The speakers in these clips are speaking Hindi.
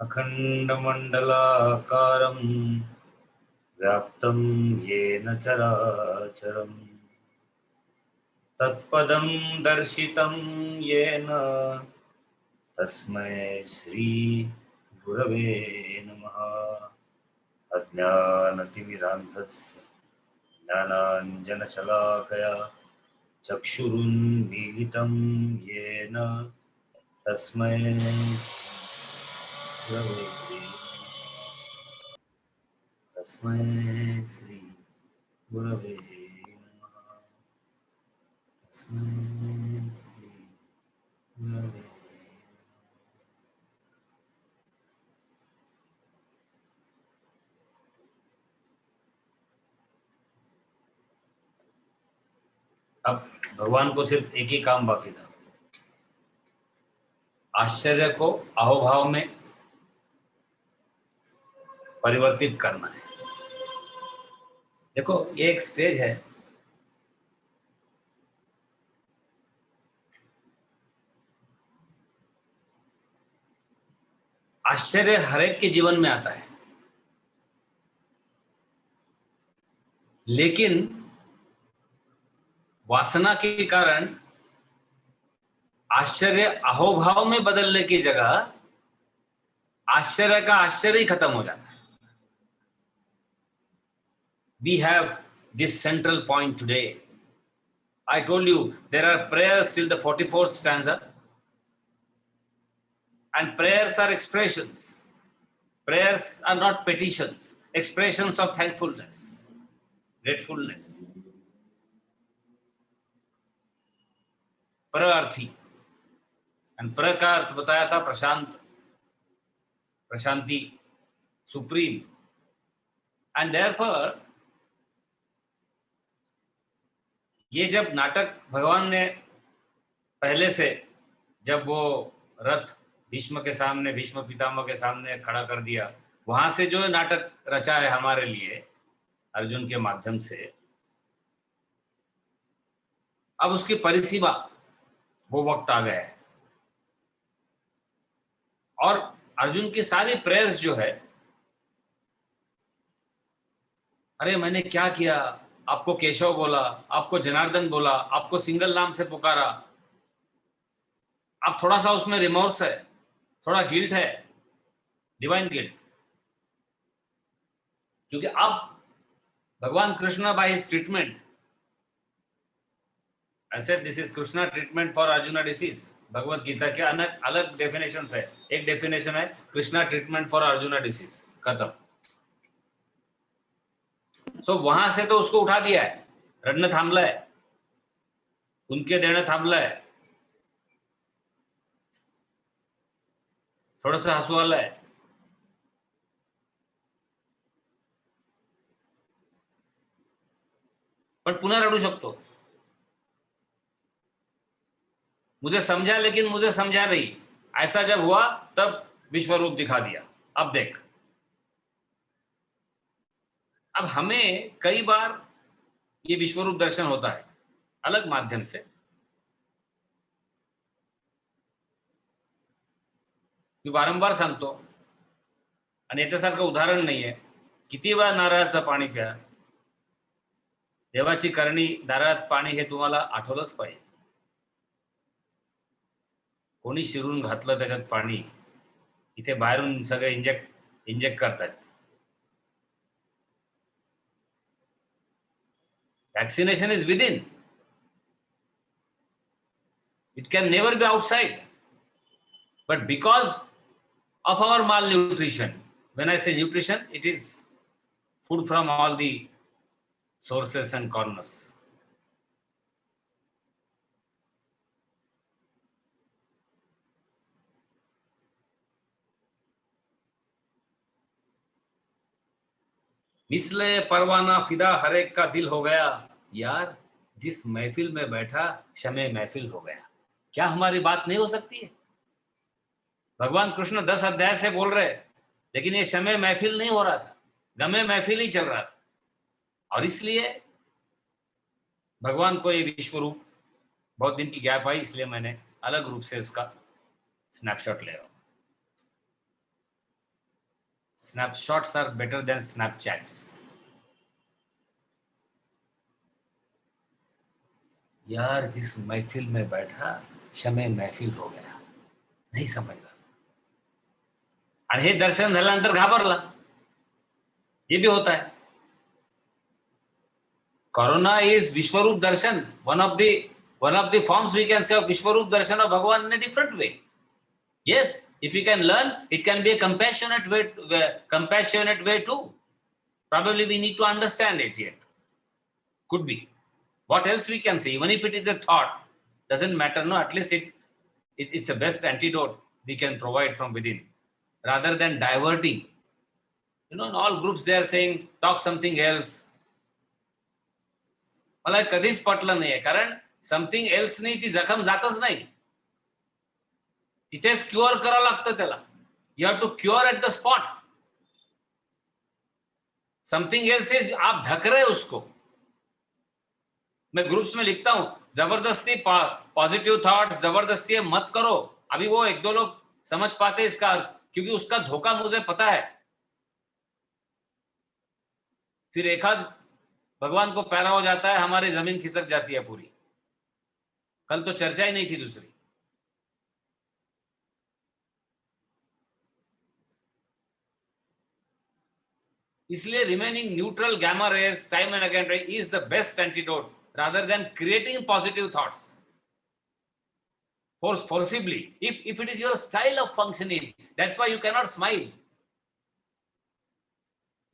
अखण्डमण्डलाकारं व्याप्तं येन चराचरं तत्पदं दर्शितं येन तस्मै श्री गुरवे नमः। अज्ञानतिमिरान्धस्य ज्ञानाञ्जनशलाकया चक्षुरुन्मीलितं येन तस्मै गुरवे श्री गुरवे नमः। तस्मै श्री गुरवे। अब भगवान को सिर्फ एक ही काम बाकी था, आश्चर्य को अहोभाव में परिवर्तित करना है। देखो, ये एक स्टेज है, आश्चर्य हर एक के जीवन में आता है, लेकिन वासना के कारण आश्चर्य अहोभाव में बदलने की जगह आश्चर्य का आश्चर्य ही खत्म हो जाता है। We have this central point today. I told you there are prayers till the 44th stanza, and prayers are expressions. Prayers are not petitions, expressions of thankfulness, gratefulness. प्रअर्थी, and प्र का अर्थ बताया था प्रशांत, प्रशांति, सुप्रीम, and therefore ये जब नाटक भगवान ने पहले से, जब वो रथ भीष्म के सामने, भीष्म पितामह के सामने खड़ा कर दिया, वहां से जो नाटक रचा है हमारे लिए अर्जुन के माध्यम से, अब उसकी परिसीमा, वो वक्त आ गया है। और अर्जुन की सारी प्रेयर्स जो है, अरे मैंने क्या किया, आपको केशव बोला, आपको जनार्दन बोला, आपको सिंगल नाम से पुकारा, अब थोड़ा सा उसमें रिमोर्स है, थोड़ा गिल्ट है, डिवाइन गिल्ट, क्योंकि अब भगवान Krishna by his treatment, I said this is Krishna treatment for Arjuna disease. Bhagavad Gita के अलग अलग डेफिनेशन है, एक डेफिनेशन है Krishna treatment for Arjuna disease, खत्म। सो वहां से तो उसको उठा दिया है, रडणं थांबलंय, उनके देणं थांबलंय, थोडंसं हसू आलंय, पण पुन्हा रडू शकतो। मुझे समझा लेकिन मुझे समझा नहीं, ऐसा जब हुआ तब विश्वरूप दिखा दिया, अब देख। अब हमें कई बार ये विश्वरूप दर्शन होता है अलग माध्यम से, मी वारंवार सांगतो, आणि याच्यासारखं उदाहरण नाहीये, किती वेळा नारळाचं पाणी प्या, देवाची करणी नारळात पाणी हे तुम्हाला आठवलंच पाहिजे। कोणी शिरून घातलं त्याच्यात पाणी, इथे बाहेरून सगळे इंजेक्ट करतात। Vaccination is with in, it can never be outside, but because of our malnutrition, when I say nutrition, it is food from all the sources and corners. मिसले परवाना फिदा हर एक का दिल हो गया, यार जिस महफिल में बैठा शमे महफिल हो गया। क्या हमारी बात नहीं हो सकती है? भगवान कृष्ण 10 अध्याय से बोल रहे, लेकिन ये शमे महफिल नहीं हो रहा था, गमे महफिल ही चल रहा था। और इसलिए भगवान को ये विश्व रूप, बहुत दिन की गैप आई, इसलिए मैंने अलग रूप से उसका स्नैपशॉट ले रहा हूं। Snapshots are better than Snapchats. यार जिस महफिल में बैठा शमे महफिल हो गया, नाही समजला. आणि हे दर्शन झाल्यानंतर घाबरला. ये भी होता है. कोरोना इज विश्वरूप दर्शन, one of the forms we can say of Vishwarup darshan of Bhagavan in a different way. Yes, if we can learn, it can be a compassionate way too. Probably we need to understand it yet. Could be. What else we can say? Even if it is a thought, doesn't matter. No, at least it's the best antidote we can provide from within, rather than diverting. In all groups they are saying talk something else. मला कधीच पटलं नाहीये, कारण समथिंग एल्स नाही ती जखम जातच नाही. तिथेच क्युअर करावं लागतं त्याला. You have to cure at the spot. Something else is आप ढक रहे उसको. मैं ग्रुप्स में लिखता हूं, जबरदस्ती पॉजिटिव थॉट्स जबरदस्ती मत करो. अभी वो एक दो लोग समझ पाते इसका, क्योंकि उसका धोखा मुझे पता है. फिर एक आध भगवान को पैरा हो जाता है, हमारी जमीन खिसक जाती है पूरी. कल तो चर्चा ही नहीं थी दूसरी. इसलिए remaining neutral gamma rays time and again is the best antidote rather than creating positive thoughts forcibly. If it is your style of functioning, that's why you cannot smile.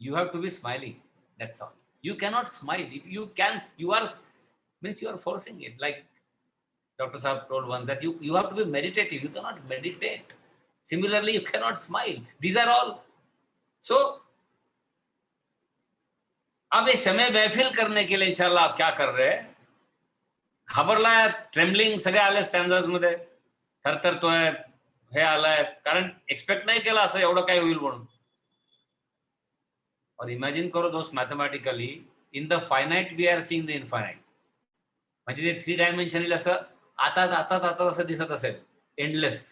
You have to be smiling, that's all. You cannot smile. If you can, you are forcing it. Like Dr. Saab told once that you have to be meditative. You cannot meditate. Similarly, you cannot smile. These are all. So अब ये समय महफिल करने के लिए इंशाल्लाह आप क्या कर रहे हैं? घाबरलाय, ट्रेम्बलिंग सगळे आले स्टँडर्स मध्ये, थरथरतोय, हे आलाय, कारण एक्सपेक्ट नाही केलं असं एवढं काय होईल म्हणून. और इमॅजिन करो दोस्त, mathematically in the finite we are seeing the infinite. म्हणजे ते 3 डायमेन्शनल असं आता असं दिसत असेल, एंडलेस.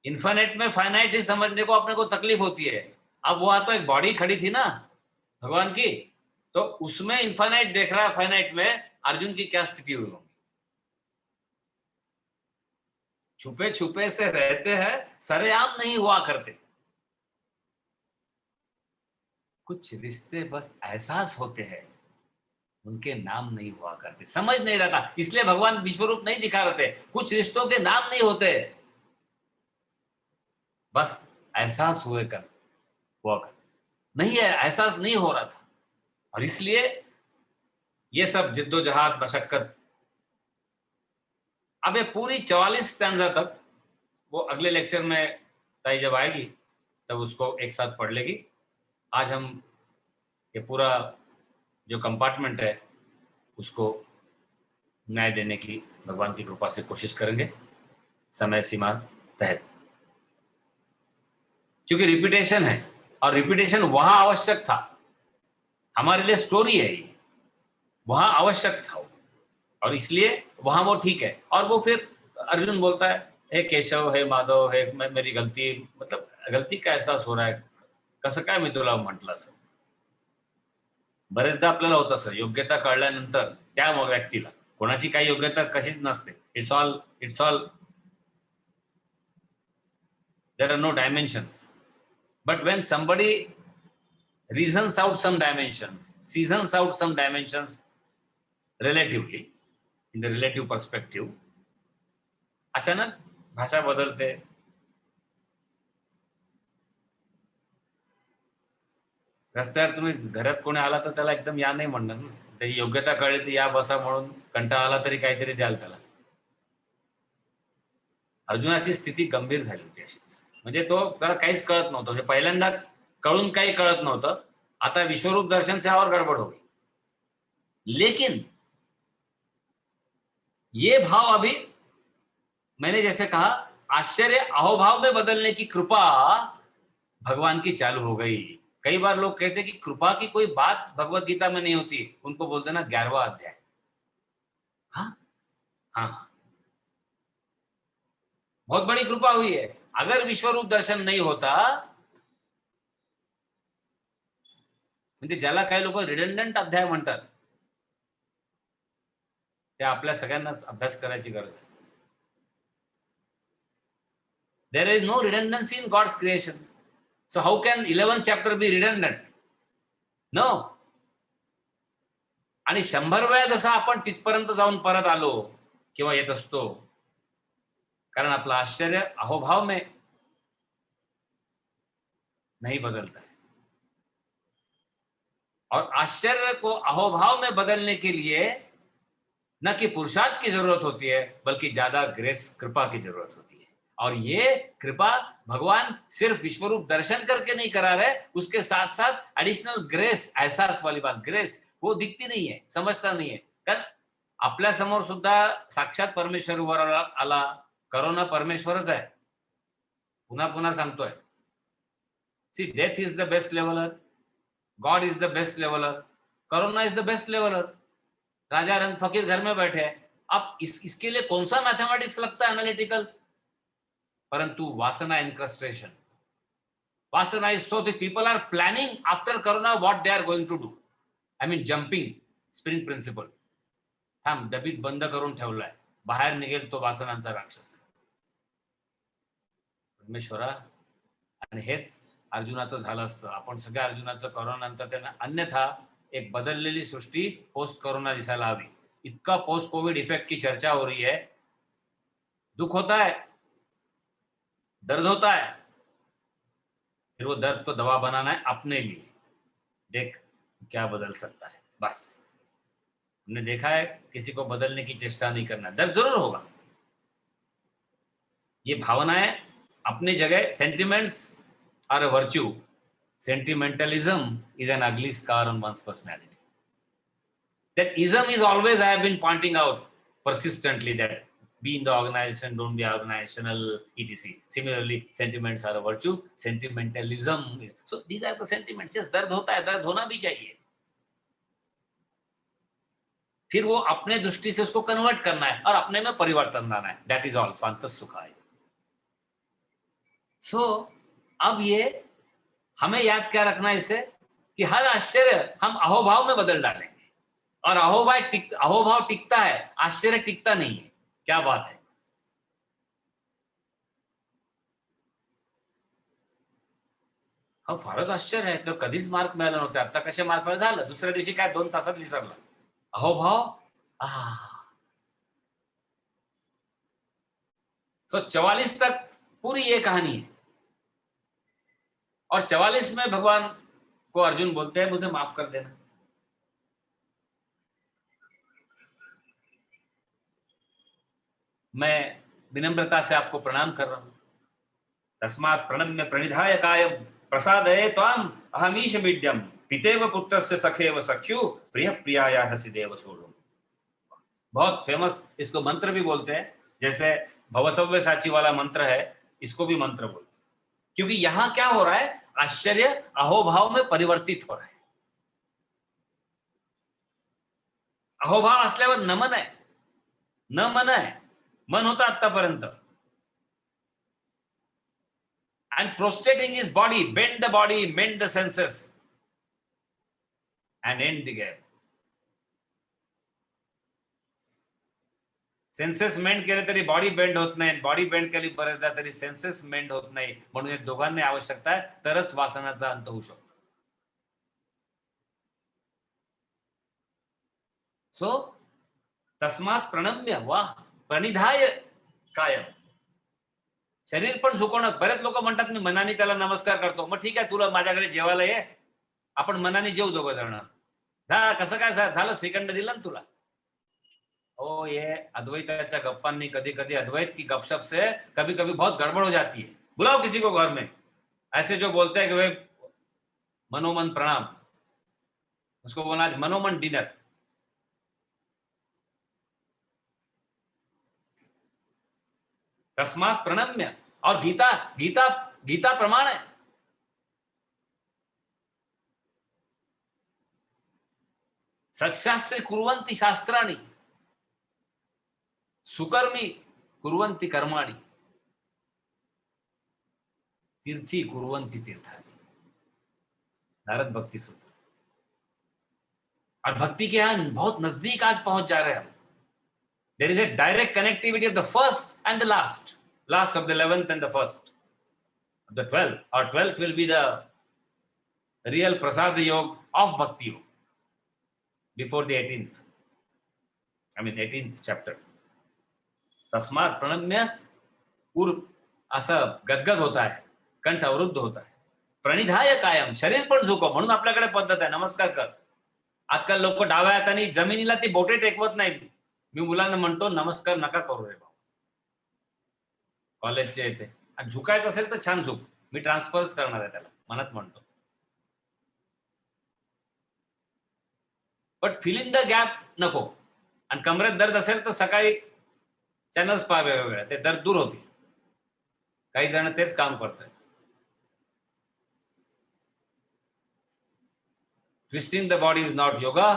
इन्फाइनाइट में फाइनाइट ही समझने को अपने को तकलीफ होती है. अब वहां तो एक बॉडी खड़ी थी ना भगवान की, तो उसमें इन्फाइनाइट देख रहा है फाइनाइट में. अर्जुन की क्या स्थिति हुई होगी? छुपे छुपे से रहते हैं, सरेआम नहीं हुआ करते. कुछ रिश्ते बस एहसास होते हैं, उनके नाम नहीं हुआ करते. समझ नहीं रहता, इसलिए भगवान विश्वरूप नहीं दिखा रहे थे. कुछ रिश्तों के नाम नहीं होते, बस एहसास हुआ कर नहीं है, एहसास नहीं हो रहा था. और इसलिए ये सब जिद्दोजहद मशक्कत. अब ये पूरी 44 स्टैंजा तक वो अगले लेक्चर में ताई जब आएगी तब उसको एक साथ पढ़ लेगी. आज हम ये पूरा जो कंपार्टमेंट है उसको न्याय देने की भगवान की कृपा से कोशिश करेंगे समय सीमा तहत, क्योंकि रिपीटेशन है और रिपीटेशन वहां आवश्यक था. हमारे लिए स्टोरी है ये, वहां आवश्यक था और इसलिए वहां वो ठीक है. और वो फिर अर्जुन बोलता है, हे केशव, हे माधव, हे मेरी गलती, मतलब गलती का एहसास हो रहा है, कसं काय मी तुला म्हटलं असं. बरेचदा आपल्याला होतं असं, योग्यता कळल्यानंतर त्या व्यक्तीला, कोणाची काही योग्यता कशीच नसते. It's all there are no dimensions. But when somebody reasons out some dimensions, seasons out some dimensions relatively, in the relative perspective, अचानक भाषा बदलते. रस्त्यावर तुम्ही घरात कोणी आला तर त्याला एकदम या नाही म्हणणार ना. त्याची योग्यता कळली तर या बसा म्हणून, कंटाळा आला तरी काहीतरी द्याल त्याला. अर्जुनाची स्थिती गंभीर झाली होती अशीच. म्हणजे तो त्याला काहीच कळत नव्हतं. म्हणजे पहिल्यांदा कळून काही कळत नव्हतं. आता विश्वरूप दर्शन से और गड़बड़ हो गई. लेकिन ये भाव अभी मैंने जैसे कहा, आश्चर्य अहोभाव में बदलने की कृपा भगवान की चालू हो गई. कई बार लोग कहते हैं कि कृपा की कोई बात भगवत गीता में नहीं होती. उनको बोलते ना 11वां अध्याय. हाँ हाँ, बहुत बड़ी कृपा हुई है. अगर विश्वरूप दर्शन नहीं होता म्हणजे ज्याला काही लोक रिडंडंट अध्याय म्हणतात, ते आपल्या सगळ्यांनाच अभ्यास करायची गरज आहे. There is no redundancy in God's creation. So how can 11th chapter be redundant? No. आणि 100 वेळा जसं आपण तिथपर्यंत जाऊन परत आलो किंवा येत असतो, कारण आपलं आश्चर्य अहोभाव में नहीं बदलता है. और आश्चर्य को अहोभाव में बदलने के लिए न कि पुरुषार्थ की जरूरत होती है, बल्कि ज्यादा ग्रेस, कृपा की जरूरत होती है. और ये कृपा भगवान सिर्फ विश्वरूप दर्शन करके नहीं करा रहे, उसके साथ साथ एडिशनल ग्रेस, एहसास वाली बात, ग्रेस वो दिखती नहीं है, समजता नहीं है. कारण आपल्या समोर सुद्धा साक्षात परमेश्वर उभा आला. करोना परमेश्वरच आहे. पुन्हा पुन्हा सांगतोय. See, death is the best leveller, God is the best leveller, corona is the best leveller. राजा रंग फकीर घर में बैठे हैं. अब इसके लिए कौन सा मैथमेटिक्स लगता है एनालिटिकल? परंतु वासना इनक्रस्ट्रेशन, वासना is so the people are planning after corona what they are going to do. I mean jumping spring principle. थांब, डबीत बंद करून ठेवलाय, बाहेर निघेल तो वासनांचा राक्षस. परमेश्वरा, आणि हेच अर्जुनाचं झालं असतं. आपण सगळ्या अर्जुनाचं कोरोना नंतर त्यांना अन्यथा एक बदललेली सृष्टी पोस्ट कोरोना दिसायला हवी. इतका पोस्ट कोविड इफेक्ट की चर्चा हो रही है, दुख होता है, दर्द होता है, फिर वो दर्द को दवा बनाना है अपने लिए. देख क्या बदल सकता है, बस. हमने देखा है किसी को बदलने की चेष्टा नहीं करना. दर्द जरूर होगा. ये भावनाएं अपनी जगह. Sentiments are a virtue. Sentimentalism is an ugly scar on one's personality. That ism is always, I have been pointing out persistently, that be in the organization, don't be organizational, etc. Similarly, sentiments are a virtue. Sentimentalism. So these are the sentiments. Yes, दर्द होता है, दर्द होना भी चाहिए. फिर वो अपने दृष्टि से उसको कन्वर्ट करना है और अपने में परिवर्तन लाना है. That is all. स्वांतः सुखाय. सो अब ये हमें याद क्या रखना है इससे, कि हर आश्चर्य हम अहोभाव में बदल डालेंगे. और अहोभाव टिकता है, आश्चर्य टिकता नहीं है. क्या बात है. हा फारच आश्चर्य आहे. तर कधीच मार्क मिळाला नव्हता, आता कसे मार्क मिळाले. झालं दुसऱ्या दिवशी काय 2 तासात विसरला. अहोभाव. सो 44 तक पूरी ये कहानी है. और 44 में भगवान को अर्जुन बोलते हैं, मुझे माफ कर देना. मैं विनम्रता से आपको प्रणाम कर रहा हूं. तस्मात् प्रणम्य प्रणिधाय कायम प्रसादये त्वाम अहमीश विद्यम पितेव पुत्रस्य सखेव सख्यु प्रिय प्रियाया हसिदेव सोढुम. बहुत फेमस इसको मंत्र भी बोलते हैं. जैसे भवसव्य साची वाला मंत्र है, इसको भी मंत्र बोलते हैं. क्योंकि यहां क्या हो रहा है, आश्चर्य अहोभाव में परिवर्तित हो रहा है. अहोभाव असल्यावर नमन आहे, न मन आहे. मन होतं आतापर्यंत. And prostrating his body, bend the body, mend the senses, and end the game. Senses mend केले तरी बॉडी बेंड होत नाही, बॉडी बेंड केली बरेचदा तरी सेन्सेस मेंड होत नाही. म्हणून हे दोघांनी आवश्यकता आहे, तरच वासनाचा अंत होऊ शकतो. सो तस्मात प्रणम्य, वाह, प्रणिधाय कायम. शरीर पण झुकवणं. बरेच लोक म्हणतात मी मनाने त्याला नमस्कार करतो. मग ठीक आहे, तुला माझ्याकडे जेवायला ये, आपण मनाने जेऊ दोघं जण. कसं काय झालं, श्रीखंड दिला ना तुला. ओ, ये अद्वैताच्या गप्पांनी कधी कधी अद्वैत की गपशप से कभी कभी बहुत गड़बड़ हो जाती है. बुलाओ किसी को घर में, ऐसे जो बोलते हैं कि भाई मनोमन प्रणाम, उसको बोला आज मनोमन डिनर. तस्मात् प्रणम्य. और गीता गीता गीता प्रमाण है. सत्शास्त्रे कुर्वन्ति शास्त्राणि, सुकर्मी कुर्वन्ति कर्माणि, तीर्थी कुर्वन्ति तीर्थानि. नारद भक्ति सूत्र. और भक्ति के यहाँ बहुत नजदीक आज पहुंच जा रहे हैं हम. There is a direct connectivity of the first and the last of the 11th and the first of the 12th. Or 12th will be the real prasad yog of bhakti yog before the 18th. I mean 18th chapter. तस्मात् प्रणम्य पूर्व असं गदगद होता है, कंठ अवरुद्ध होता है. प्रणिधाय कायम, शरीर पण झुको. म्हणून आपल्याकडे पद्धत आहे नमस्कार कर. आजकाल लोक डाव्या हाताने जमिनीला ती बोटे टेकवत नाहीत. मी मुलांना म्हणतो नमस्कार नका करू रे बाबा, कॉलेजचे येते. आणि झुकायचं असेल तर छान झुक, मी ट्रान्सफर्स करणार आहे त्याला, मनात म्हणतो. But fill in the gap नको. आणि कमरेत दर्द असेल तर सकाळी चॅनल्स पहा वेगवेगळ्या, ते दर्द दूर होतील. काही जण तेच काम करतात. Twisting the body is not yoga,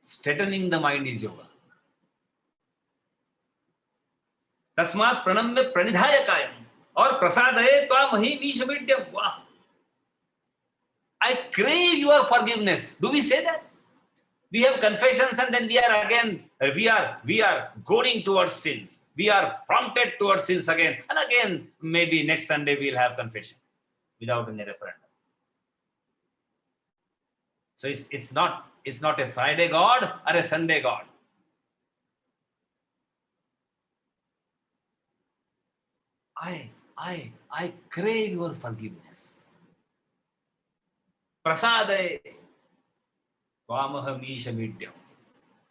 straightening the mind is yoga. तस्मात् प्रणम्य प्रणिधाय कायम और प्रसादये त्वामहि मीशमीड्यम. वाह, I crave your forgiveness. Do we say that? We have confessions and then we are going towards sins. We are prompted towards sins again and again. Maybe next Sunday we'll have confession without any referendum. So it's not a Friday God or a Sunday God. I crave your forgiveness. प्रसादये त्वामहमीशमीड्यम.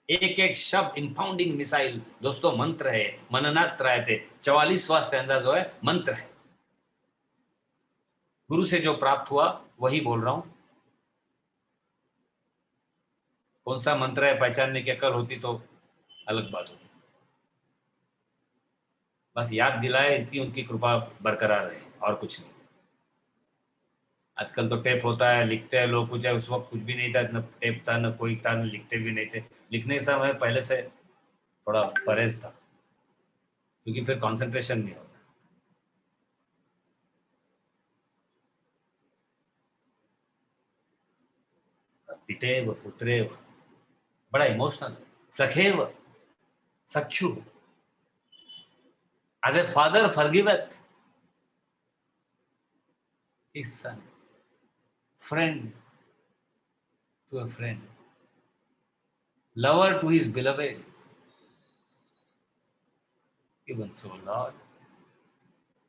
एक एक शब्द इंपाउंडिंग मिसाइल दोस्तों मंत्र है, मननात रहते. 44वां स्टैंजा जो है मंत्र है. गुरु से जो प्राप्त हुआ वही बोल रहा हूं. कौन सा मंत्र है पहचानने की अकल होती तो अलग बात होती. बस याद दिलाए, इतनी उनकी कृपा बरकरार रहे, और कुछ नहीं. आजकल तो टेप होता है, लिखते हैं लोग कुछ है. उस वक्त कुछ भी नहीं था, न टेप था, न कोई था, न लिखते भी नहीं थे. लिखने का समय पहले से थोड़ा परहेज था, क्योंकि फिर कंसंट्रेशन नहीं होता. पितेव पुत्रेव, बड़ा emotional. सखेव सख्यु, as a father forgiveth his son, friend to a friend, lover to his beloved, even so, Lord,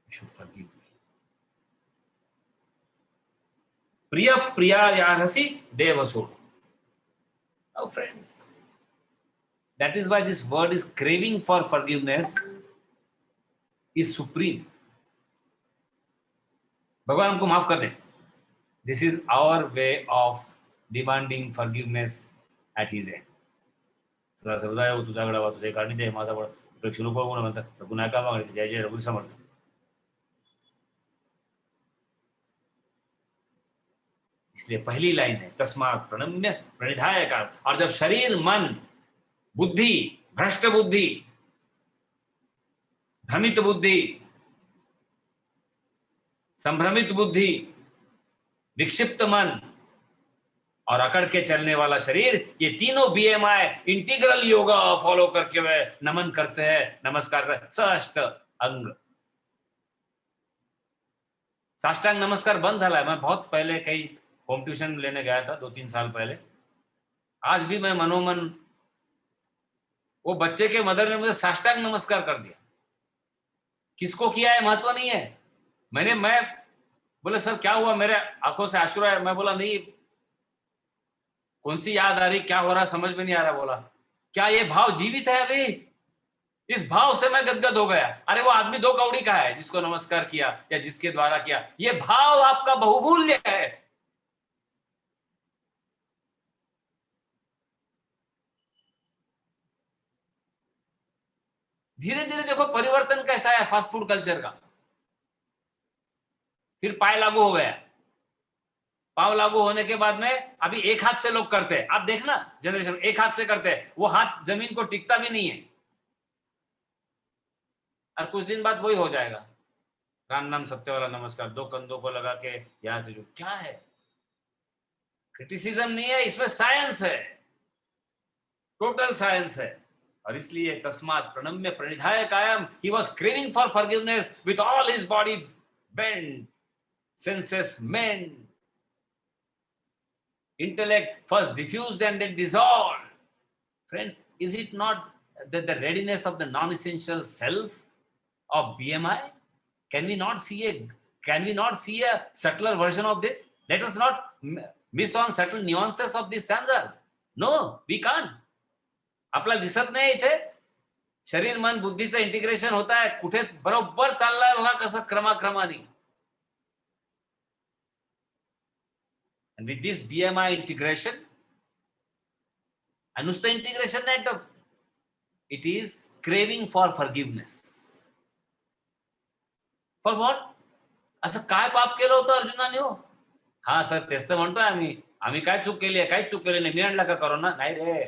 you should forgive me. Priya priyayarhasi devasod. Now friends, that is why this word is craving for forgiveness is supreme. भगवान हमको माफ कर दे. This is our way of demanding forgiveness at his end. सदा सर्वदा तुझ्याकडे वा तुझे कारणी दे माझा बळ रक्षण नको कोण म्हणतात. रघुनाथ का मागणे जय जय रघुवीर समर्थ. इसलिए पहली लाइन है तस्मात् प्रणम्य प्रणिधाय कायम. और जब शरीर, मन, बुद्धि, भ्रष्ट बुद्धि, भ्रमित बुद्धि, संभ्रमित बुद्धि, विक्षिप्त मन और अकड़ के चलने वाला शरीर, ये तीनों BMI इंटीग्रल योगा फॉलो करके वे नमन करते हैं, नमस्कार करते हैं. साष्ट अंग, साष्टांग नमस्कार बंद झाला है. मैं बहुत पहले कई होम ट्यूशन लेने गया था 2-3 साल पहले. आज भी मैं मनोमन, वो बच्चे के मदर ने मुझे साष्टांग नमस्कार कर दिया. किसको किया है महत्व नहीं है. मैं बोले सर क्या हुआ, मेरे आंखों से आंसू है. मैं बोला नहीं, कौन सी याद आ रही, क्या हो रहा समझ में नहीं आ रहा. बोला क्या ये भाव जीवित है अभी. इस भाव से मैं गदगद हो गया. अरे वो आदमी 2 कौड़ी का है जिसको नमस्कार किया या जिसके द्वारा किया. ये भाव आपका बहुमूल्य है. धीरे धीरे देखो परिवर्तन कैसा है फास्ट फूड कल्चर का. फिर पाय लागू हो गया. पाव लागू होने के बाद में अभी एक हाथ से लोग करते हैं. आप देखना जनरेशन एक हाथ से करते हैं, वो हाथ जमीन को टिकता भी नहीं है. और कुछ दिन बाद वही हो जाएगा. राम नाम सत्य वाला नमस्कार, 2 कंधों को लगा के यहां से जो क्या है. क्रिटिसिज्म नहीं है इसमें, साइंस है. टोटल साइंस है। और इसलिए तस्मात् प्रणम्य प्रणिधाय कायम, he was craving for forgiveness with all his body bend, senses mend, intellect first diffused and then dissolved. Friends, is it not the readiness of the non-essential self of BMI? Can we not see a subtler version of this? Let us not miss on subtle nuances of these stanzas. No, we can't. आपल्याला दिसत नाही इथे शरीर मन बुद्धीचं इंटिग्रेशन होत आहे, कुठे बरोबर चाललंय बघा कसं क्रमाक्रमाने. And with this BMI integration, and नुसतं इंटिग्रेशन नाही तर it is craving for forgiveness. For what? असं काय पाप केलं होतं अर्जुनाने हो? हा सर तेच तर म्हणतोय आम्ही काय चूक केली आहे? काहीच चूक केली नाही. मी आणला का कोरोना? नाही रे.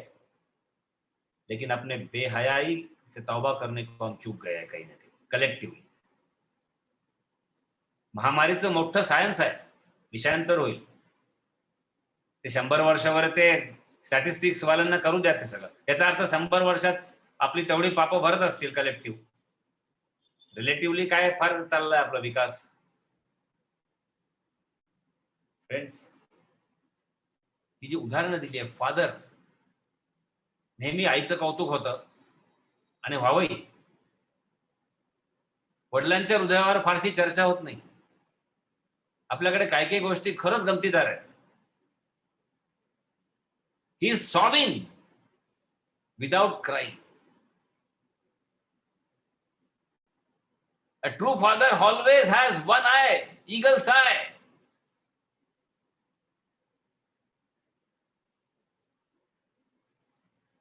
लेकिन अपने बेहयाई से तौबा करने को हम चूक गए कहीं ना कहीं कलेक्टिवली. महामारीचं मोठं सायन्स आहे, विषयांतर होईल ते 100 वर्षावर ते स्टॅटिस्टिक्स वाल्यांना करू द्या ते सगळं. याचा अर्थ 100 वर्षात आपली तेवढी पापं भरत असतील कलेक्टिव्ह. रिलेटिव्हली काय फार चाललाय आपला विकास. फ्रेंड्स, ही जी उदाहरणं दिली आहे, फादर नेहमी आईचं कौतुक होतं आणि व्हावंही. वडिलांच्या हृदयावर फारशी चर्चा होत नाही. आपल्याकडे काही काही गोष्टी खरंच गमतीदार आहेत. He is sobbing without crying. A true father always has one eye, eagle's eye.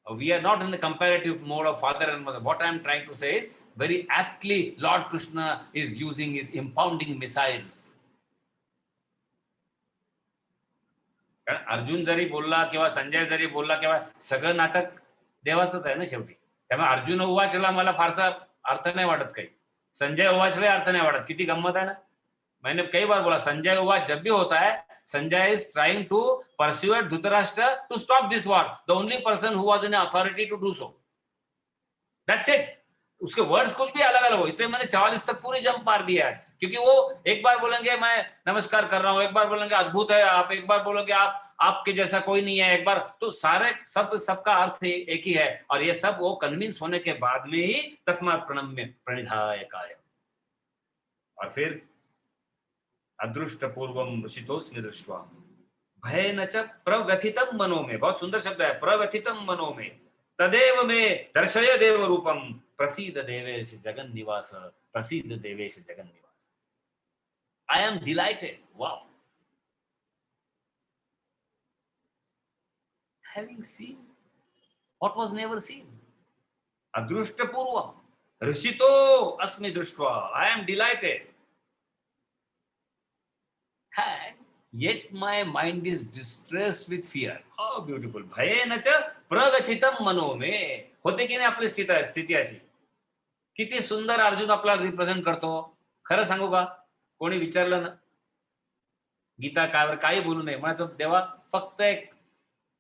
We are not in the comparative mode of father and mother. What I am trying to say is, very aptly, Lord Krishna is using his impounding missiles. कारण अर्जुन जरी बोलला किंवा संजय जरी बोलला किंवा सगळं नाटक देवाचंच आहे ना शेवटी. त्यामुळे अर्जुन उवाचला मला फारसा अर्थ नाही वाटत काही. संजय उवाचला अर्थ नहीं वाटत. कितनी गम्मत है ना. मैंने कई बार बोला संजय उवाच जब भी होता है, Sanjay is trying to persuade Dhritarashtra to stop this war. The only person who was in authority to do so. That's it. उसके वर्ड्स कुछ भी अलग अलग हो, इसलिए मैंने 44 तक पूरी जंप मार दिया है. क्योंकि वो एक बार बोलेंगे मैं नमस्कार कर रहा हूं, एक बार बोलेंगे अद्भुत है आप, एक बार बोलेंगे आप आपके जैसा कोई नहीं है, एक बार तो सारे सबका अर्थ एक ही है. और ये सब वो कन्विंस होने के बाद में ही तस्मात् प्रणम्य प्रणिधाय कायम. और फिर अदृष्ट पूर्वम ऋषितोस्मि दृष्ट्वा भयेन च प्रव्यथितं मनो में. बहुत सुंदर शब्द है, प्रव्यथितं मनो में. तदेव में दर्शय देव रूपम प्रसीद देवेश जगन्निवास. प्रसीद देवेश जगन्निवास. I am delighted. Wow. Having seen what was never seen. Adrushta purvam rishito asmi drishtva. I am delighted. And yet my mind is distressed with fear. How beautiful. भयेन च प्रव्यथितं मनो में. होते की नाही आपली स्थिती अशी. किती सुंदर अर्जुन आपल्याला रिप्रेझेंट करतो. खरं सांगू का, कोणी विचारलं ना गीता कायवर काही बोलू नये म्हणायचं, देवा फक्त एक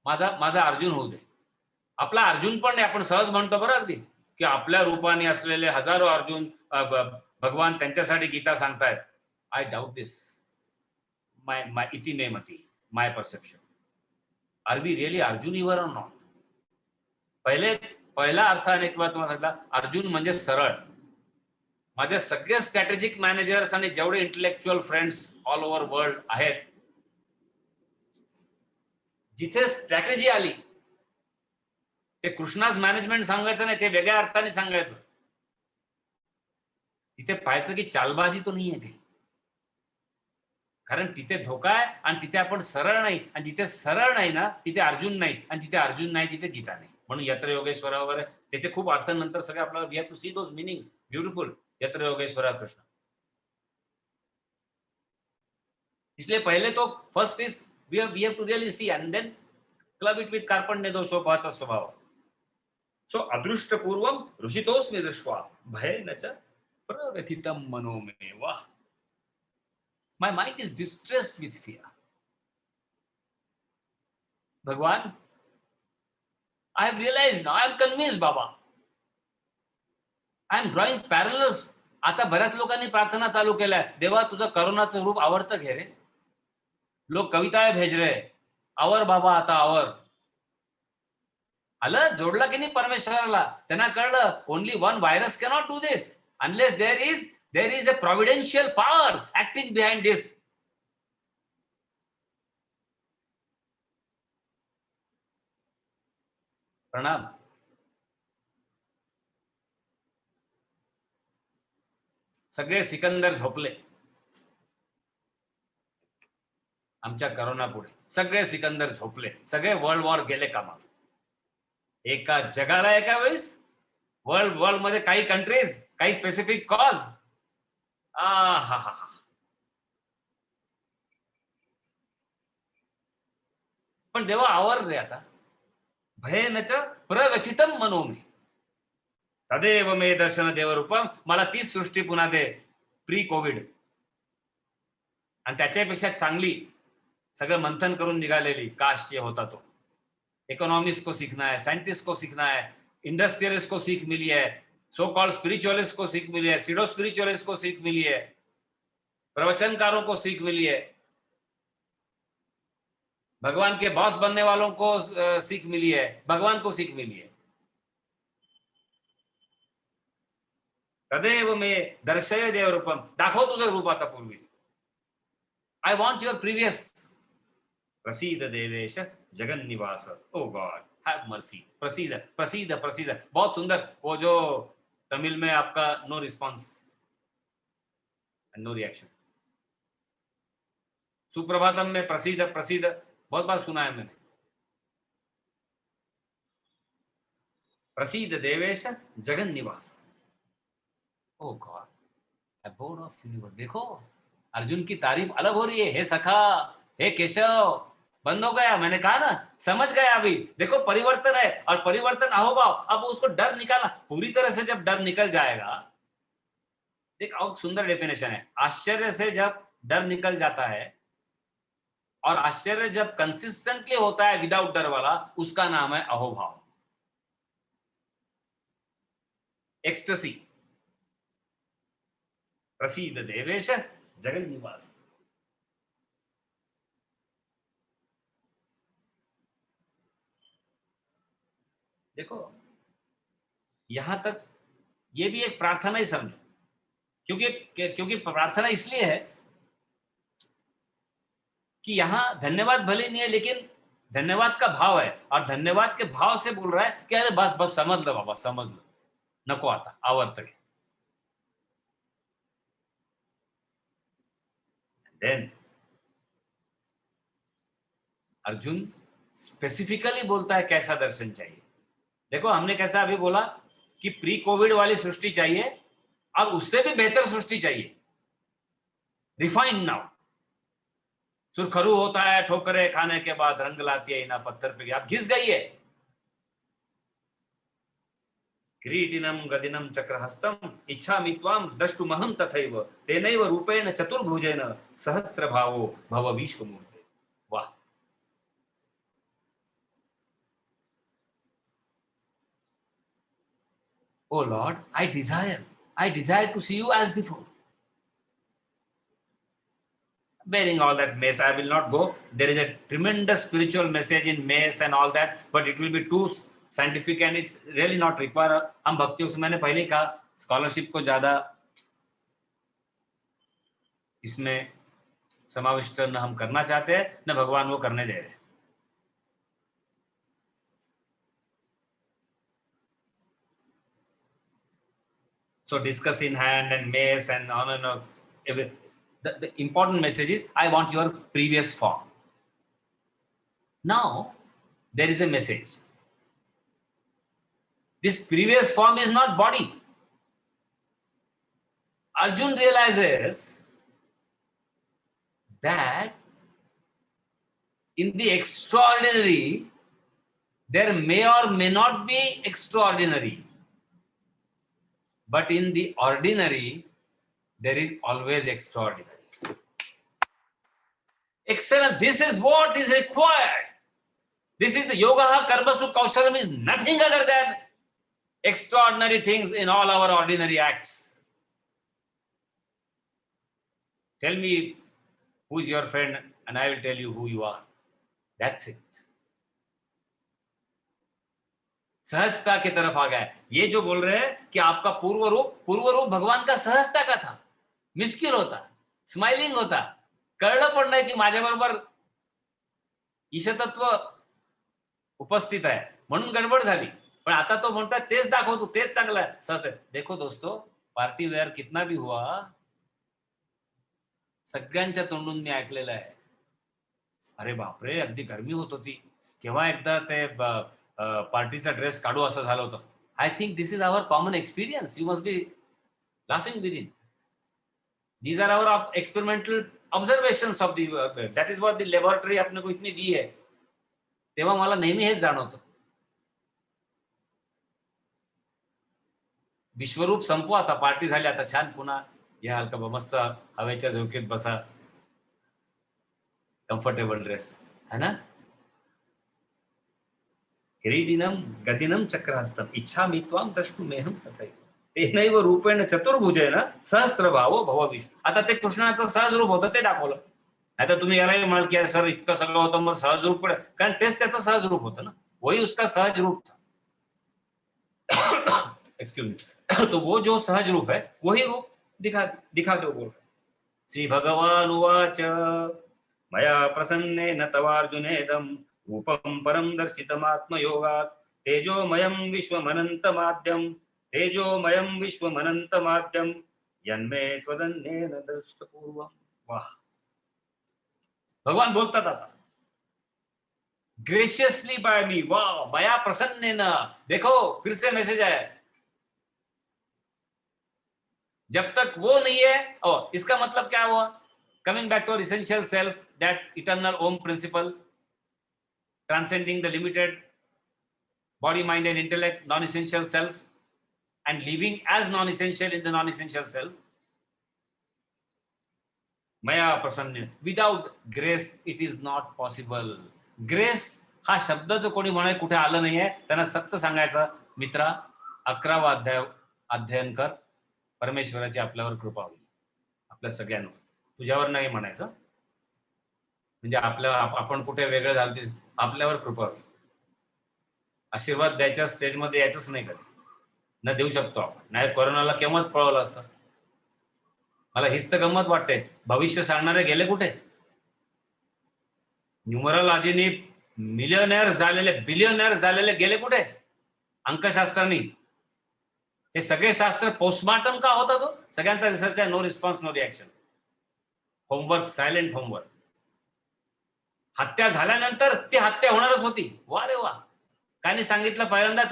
माझा अर्जुन होऊ दे. आपला अर्जुन पण नाही, आपण सहज म्हणतो बरं अगदी की आपल्या रूपाने असलेले हजारो अर्जुन भगवान त्यांच्यासाठी गीता सांगतायत. आय डाउट दिस. माय इति मे मती, my perception. Are we really Arjun your or not. पहिला अर्थ अनेक वेळा तुम्हाला सांगितला, अर्जुन म्हणजे सरळ. माझे सगळे स्ट्रॅटेजिक मॅनेजर्स आणि जेवढे intellectual friends all over world आहेत, जिथे स्ट्रॅटेजी आली ते कृष्णाच मॅनेजमेंट सांगायचं नाही, ते वेगळ्या अर्थाने सांगायचं. तिथे पाहायचं की चालबाजी तो नाहीये काही. कारण तिथे धोका आहे आणि तिथे आपण सरळ नाही. आणि जिथे सरळ नाही ना तिथे अर्जुन नाही, आणि जिथे अर्जुन नाही तिथे गीता नाही. म्हणून यत्र योगेश्वर वगैरे त्याचे खूप अर्थ नंतर सगळे आपल्याला we have to see those meanings. Beautiful. यत्र योगेश्वर कृष्ण. इसलिए पहले तो first is we have to really see and then club it with कार्पण्य दोषोपहत स्वभाव. सो अदृष्ट पूर्वम ऋषितोस्मि दृष्ट्वा भयेन च प्रव्यथितं मनो में. वाह. My mind is distressed with fear. भगवान I have realized now, I am convinced Baba. I am drawing parallels. आता बऱ्याच लोकांनी प्रार्थना चालू केल्या, देवा तुझं करोनाचं रूप आवडतं घे रे. लोक कविताएं भेज रहे, आवर बाबा आता आवर. आलं जोडला की नाही परमेश्वराला. त्यांना कळलं only one virus cannot do this unless there is a providential power acting behind this. प्रणाम. सगळे सिकंदर झोपले आमच्या करोना पुढे. सगळे सिकंदर झोपले, सगळे वर्ल्ड वॉर गेले कामाला. एका जगाला एका वेळेस वर्ल्ड मध्ये काही कंट्रीज, काही स्पेसिफिक कॉज. हा हा हा. पण देवा आवर रे आता. भयेनच प्रव्यथितम मनो मे तदेव मे दर्शन देवरूपम. मला तीच सृष्टी पुन्हा दे प्री कोविड, आणि त्याच्यापेक्षा चांगली सगळं मंथन करून निघालेली. काश ये होता तो. इकोनॉमिस्ट को सीखना है, साइंटिस्ट को सीखना है, इंडस्ट्रियलिस्ट को सीख मिली है, सो कॉल्ड स्पिरिचुअलिस्ट को सीख मिली है, सीडो स्पिरिचुअलिस्ट को सीख मिली है, प्रवचनकारों को सीख मिली है, भगवान के बॉस बनने वालों को सीख मिली है, भगवान को सीख मिली है. तदेव मे दर्शय देव रूपम. दाखव तुझं रूप आता पूर्वी. I want your previous. प्रसीद देवेश जगन निवास. ओ गॉड हैव मर्सी. प्रसीद प्रसीद प्रसीद. बहुत सुंदर. वो जो तमिल में आपका no response and no reaction. सुप्रभातम में प्रसीद प्रसीद बहुत बार सुना है मैंने. प्रसीद देवेश जगन निवास. ओ गॉड अबोर्ड ऑफ यूनिवर्स. देखो अर्जुन की तारीफ अलग हो रही है. हे सखा, हे केशव. बंद हो गया. मैंने कहा ना, समझ गया. अभी देखो परिवर्तन है, और परिवर्तन अहोभाव. अब उसको डर निकालना पूरी तरह से. जब डर निकल जाएगा, देख और सुंदर डेफिनेशन है. आश्चर्य से जब डर निकल जाता है, और आश्चर्य जब कंसिस्टेंटली होता है विदाउट डर वाला, उसका नाम है अहोभाव, एक्सटेसी. प्रसीद देवेश जगन निवास. देखो यहां तक ये भी एक प्रार्थना ही समझो. क्योंकि प्रार्थना इसलिए है कि यहां धन्यवाद भले नहीं है, लेकिन धन्यवाद का भाव है. और धन्यवाद के भाव से बोल रहा है कि अरे बस बस समझ लो बाबा, समझ लो, नको आता आवर्त. देन अर्जुन स्पेसिफिकली बोलता है कैसा दर्शन चाहिए. देखो हमने कैसा अभी बोला कि प्री कोविड वाली सृष्टि चाहिए, अब उससे भी बेहतर सृष्टि चाहिए, रिफाइंड नाउ. सुरखरू होता है, ठोकरे खाने के बाद रंग लाती है, इना पत्थर पे आप घिस गई है. किरीटिनम गदिनम चक्रहस्तम इच्छामि त्वाम द्रष्टुमहं तथैव तेनैव रूपेण चतुर्भुजेन सहस्रभावो भव विश्वमूर्ते. वाह. Oh Lord, I desire to see you as before. Bearing all that mess, I will not go. There is a tremendous spiritual message in mess and all that, but it will be too scientific and it's really not required. हम भक्तियों से, मैंने पहले कहा, स्कॉलरशिप को ज्यादा इसमें समाविष्ट न हम करना चाहते हैं, न भगवान वो करने दे रहे. So discuss in hand and mace and on and on. The important message is, I want your previous form. Now, there is a message. This previous form is not body. Arjun realizes that in the extraordinary, there may or may not be extraordinary. But in the ordinary, there is always extraordinary. Excellent. This is what is required. This is the yoga karmasu kaushalam is nothing other than extraordinary things in all our ordinary acts. Tell me who is your friend and I will tell you who you are. That's it. सहजता की तरफ आ गया. ये जो बोल रहे हैं कि आपका पूर्व रूप भगवान का सहजता का था. मिस्किल होता, स्माइलिंग होता, कळलं पण नाही की माझ्याबरोबर ईशतत्व उपस्थित आहे म्हणून गडबड झाली. पण आता तो म्हणतोय तेच दाखवतो, तेच चांगलं आहे. सहज देखो दोस्तों, पार्टी वेअर कितना भी हुआ, सगळ्यांच्या तोंडून मी ऐकलेलं आहे, अरे बापरे अगदी गरमी होत होती, केव्हा एकदा ते पार्टीचा ड्रेस काढू असं झालं होतं. I think this is our common experience. You must be laughing within. These are our experimental observations of the, that is what the laboratory आपने को इतनी दी है. तेव्हा मला नेहमी हेच जाणवतं. विश्वरूप संपवा आता, पार्टी झाली आता, छान पुन्हा या हलका मस्त हवेच्या झोक्यात बसा, कम्फर्टेबल ड्रेस है ना. किरीटिनं गदिनं चक्रहस्तं इच्छामि त्वां द्रष्टुमेहं तथैव तेनैव रूपेण चतुर्भुजेन सहस्रभावो भव विष्णु. आता ते कृष्णाचं सहज रूप होतं ते दाखवलं. आता तुम्ही यालाही म्हणाल की सर इतकं सगळं होतं मग सहज रूप पडे, कारण तेच त्याचं सहज रूप होतं ना. वही उसका सहज रूप था. Excuse me. तो वो जो सहज रूप है वही रूप दिखा दो बोल. श्री भगवान उवाच मया प्रसन्नेन तवार्जुनेदं रूपं परं दर्शितमात्मयोगात् तेजोमयं विश्वमनन्तमाद्यं यन्मे त्वदन्येन दृष्टपूर्वम्. वाह, भगवान बोलतात आता, ग्रेशियसली बाय मी. वाह, मया प्रसन्नेन. देखो फिर से मैसेज है, जब तक वो नहीं है. और इसका मतलब क्या हुआ? Coming back to essential self, that eternal Om principle transcending the limited body, mind and intellect, non-essential self, and living as non-essential in the non-essential self. Maya prasanna. Without grace it is not possible. Grace हा शब्द जो कोणी म्हणे कुठे आलं नाहीये, त्यांना सत्य सांगायचं, मित्रा 11वा अध्याय अध्ययन कर, परमेश्वराची आपल्यावर कृपा होईल. आपल्या सगळ्यांवर, तुझ्यावर नाही म्हणायचं. म्हणजे आपण कुठे वेगळे झालो, आपल्यावर कृपा होईल. आशीर्वाद द्यायच्या स्टेजमध्ये यायचंच नाही कधी, न देऊ शकतो आपण. नाही कोरोनाला केव्हाच पळवलं असतं. मला हीच तर गंमत वाटते, भविष्य सांगणारे गेले कुठे? न्यूमरोलॉजीनी मिलियनेअर झालेले, बिलियनेअर झालेले गेले कुठे? अंकशास्त्रांनी. हे सगळे शास्त्र पोस्टमार्टम का होता? तो सगळ्यांचा रिसर्च आहे. No response no reaction. Homework, silent homework. हत्या झाल्यानंतर ती हत्या होणारच होती. वा रे वा, काय नाही सांगितलं पहिल्यांदा,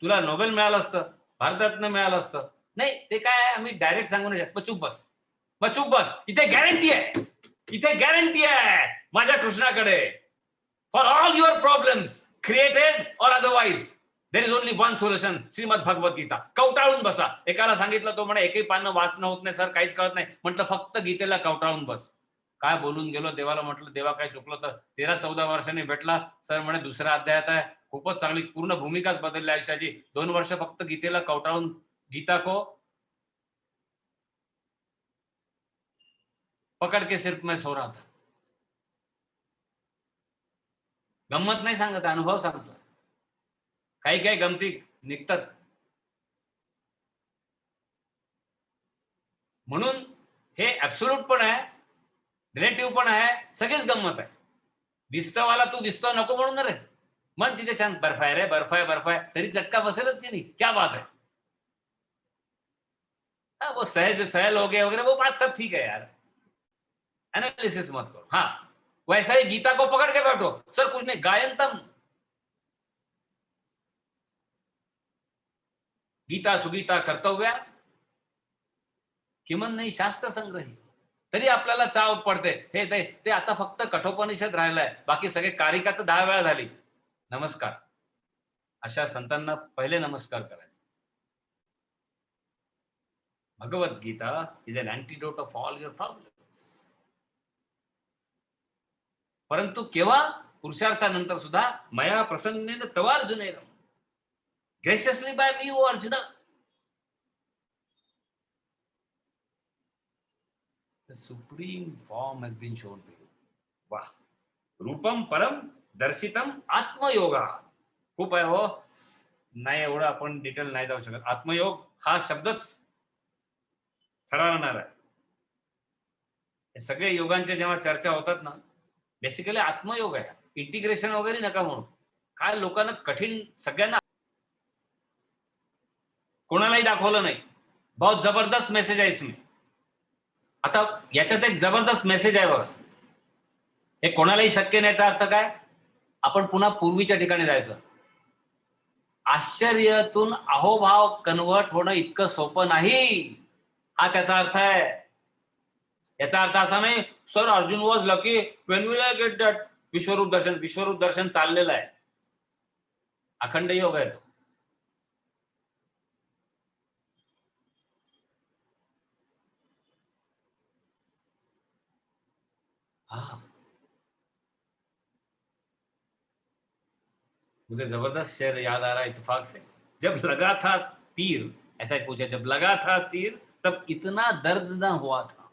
तुला नोबेल मिळालं असतं, भारतरत्न मिळालं असतं. नाही, ते काय आम्ही डायरेक्ट सांगू नाही शकत. मग चूप बस. इथे गॅरंटी आहे, इथे गॅरंटी आहे माझ्या कृष्णाकडे. For all your problems created और otherwise there is only one solution. Shrimad Bhagavad Gita. कवटाळून बसा. एकाला सांगितलं, तो म्हणे एकही पानं वाचणं होत नाही सर, काहीच कळत नाही. म्हटलं फक्त गीतेला कवटाळून बस. काय बोलून गेलो, देवाला म्हटलं देवा काय चुकलं तर. 13-14 वर्षांनी भेटला सर, म्हणे दुसऱ्या अध्यायात आहे, खूपच चांगली पूर्ण भूमिकाच बदलली आयुष्याची. 2 वर्ष फक्त गीतेला कवटाळून, गीता को पकड के सिर्फ मैं सो रहा था. गंमत नाही सांगत, अनुभव सांगतो. काही गमती निघतात. म्हणून हे ऍब्सोल्यूट पण आहे, रिलेटिव्ह पण आहे, सगळीच गंमत आहे. विस्तवाला तू विस्तव नको म्हणून रे, मन तिथे छान बर्फ आहे रे, बर्फ आहे तरी चटका बसेलच की नहीं. क्या बात है. हाँ, वो सहल हो गए वगैरह, वो बात सब ठीक है यार, एनालिसिस मत करो. हाँ, वैसा ही गीता को पकड़ के बैठो. सर कुछ नहीं, गायंतम गीता सुगीता कर्तव्या किमान नाही शास्त्र संग्रही. तरी आपल्याला चाव पडते. हे ते आता फक्त कठोपनिषद राहिलाय, बाकी सगळे कारिका तर 10 वेळा झाली. नमस्कार. अशा संतांना पहिले नमस्कार करायचा. Bhagavad Gita is an antidote of all your problems. परंतु केव्हा? पुरुषार्थानंतर सुद्धा मया प्रसन्नेन तव अर्जुनेन, graciously by me, O Arjuna. The supreme form has been shown to you. वाह, रूपम परम दर्शितम आत्मयोगा. खूप आहे हो, नाही एवढं आपण डिटेल नाही जाऊ शकत. आत्मयोग हा शब्दच ठरवणार आहे. सगळे योगांच्या जेव्हा चर्चा होतात ना, बेसिकली आत्मयोग आहे. इंटिग्रेशन वगैरे नका म्हणू. काय लोकांना कठीण, सगळ्यांना कोणालाही दाखवलं नाही. बहुत जबरदस्त मेसेज आहे इसमें. आता याच्यात एक जबरदस्त मेसेज आहे बघा. हे कोणालाही शक्य नाहीचा अर्थ काय? आपण पुन्हा पूर्वीच्या ठिकाणी जायचं. आश्चर्यातून अहोभाव कन्वर्ट होणं इतकं सोपं नाही, हा त्याचा अर्थ आहे. याचा अर्थ असा नाही sir Arjun was lucky when will I get that विश्वरूप दर्शन. विश्वरूप दर्शन चाललेलं आहे, अखंड योग आहे तो. हाँ, मुझे जबरदस्त शेर याद आ रहा है इत्तेफाक से. जब लगा था तीर, ऐसा ही पूछा, जब लगा था तीर तब इतना दर्द ना हुआ था.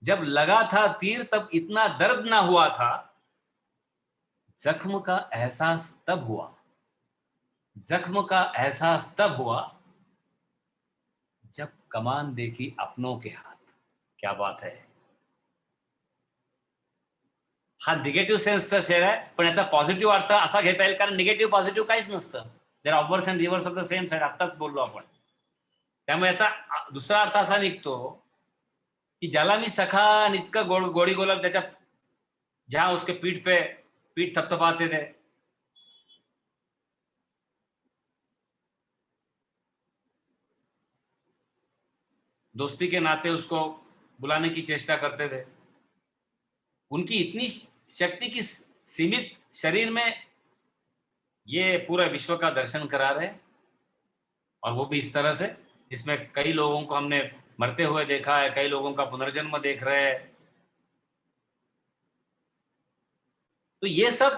जब लगा था तीर तब इतना दर्द ना हुआ था. जख्म का एहसास तब हुआ, जख्म का एहसास तब हुआ जब कमान देखी अपनों के हाथ. क्या बात है. हा निगेटिव्ह सेन्सचा शेअर आहे, पण याचा पॉझिटिव्ह अर्थ असा घेता येईल, कारण निगेटिव्ह पॉझिटिव्ह काहीच नसतं. There obverse and reverse of the same side. आत्ताच बोललो आपण. त्यामुळे याचा दुसरा अर्थ असा निघतो की ज्याला मी सखा आणि इतकं गोडी गोलाब त्याच्या, जहां उसके पीठ पे पीठ थपथपाते थे, दोस्ती के नाते उसको बुलाने की चेष्टा करते थे. उनकी इतनी शक्ति की सीमित शरीर में ये पूरा विश्व का दर्शन करा रहे, और वो भी इस तरह से जिसमें कई लोगों को हमने मरते हुए देखा है, कई लोगों का पुनर्जन्म देख रहे हैं. तो ये सब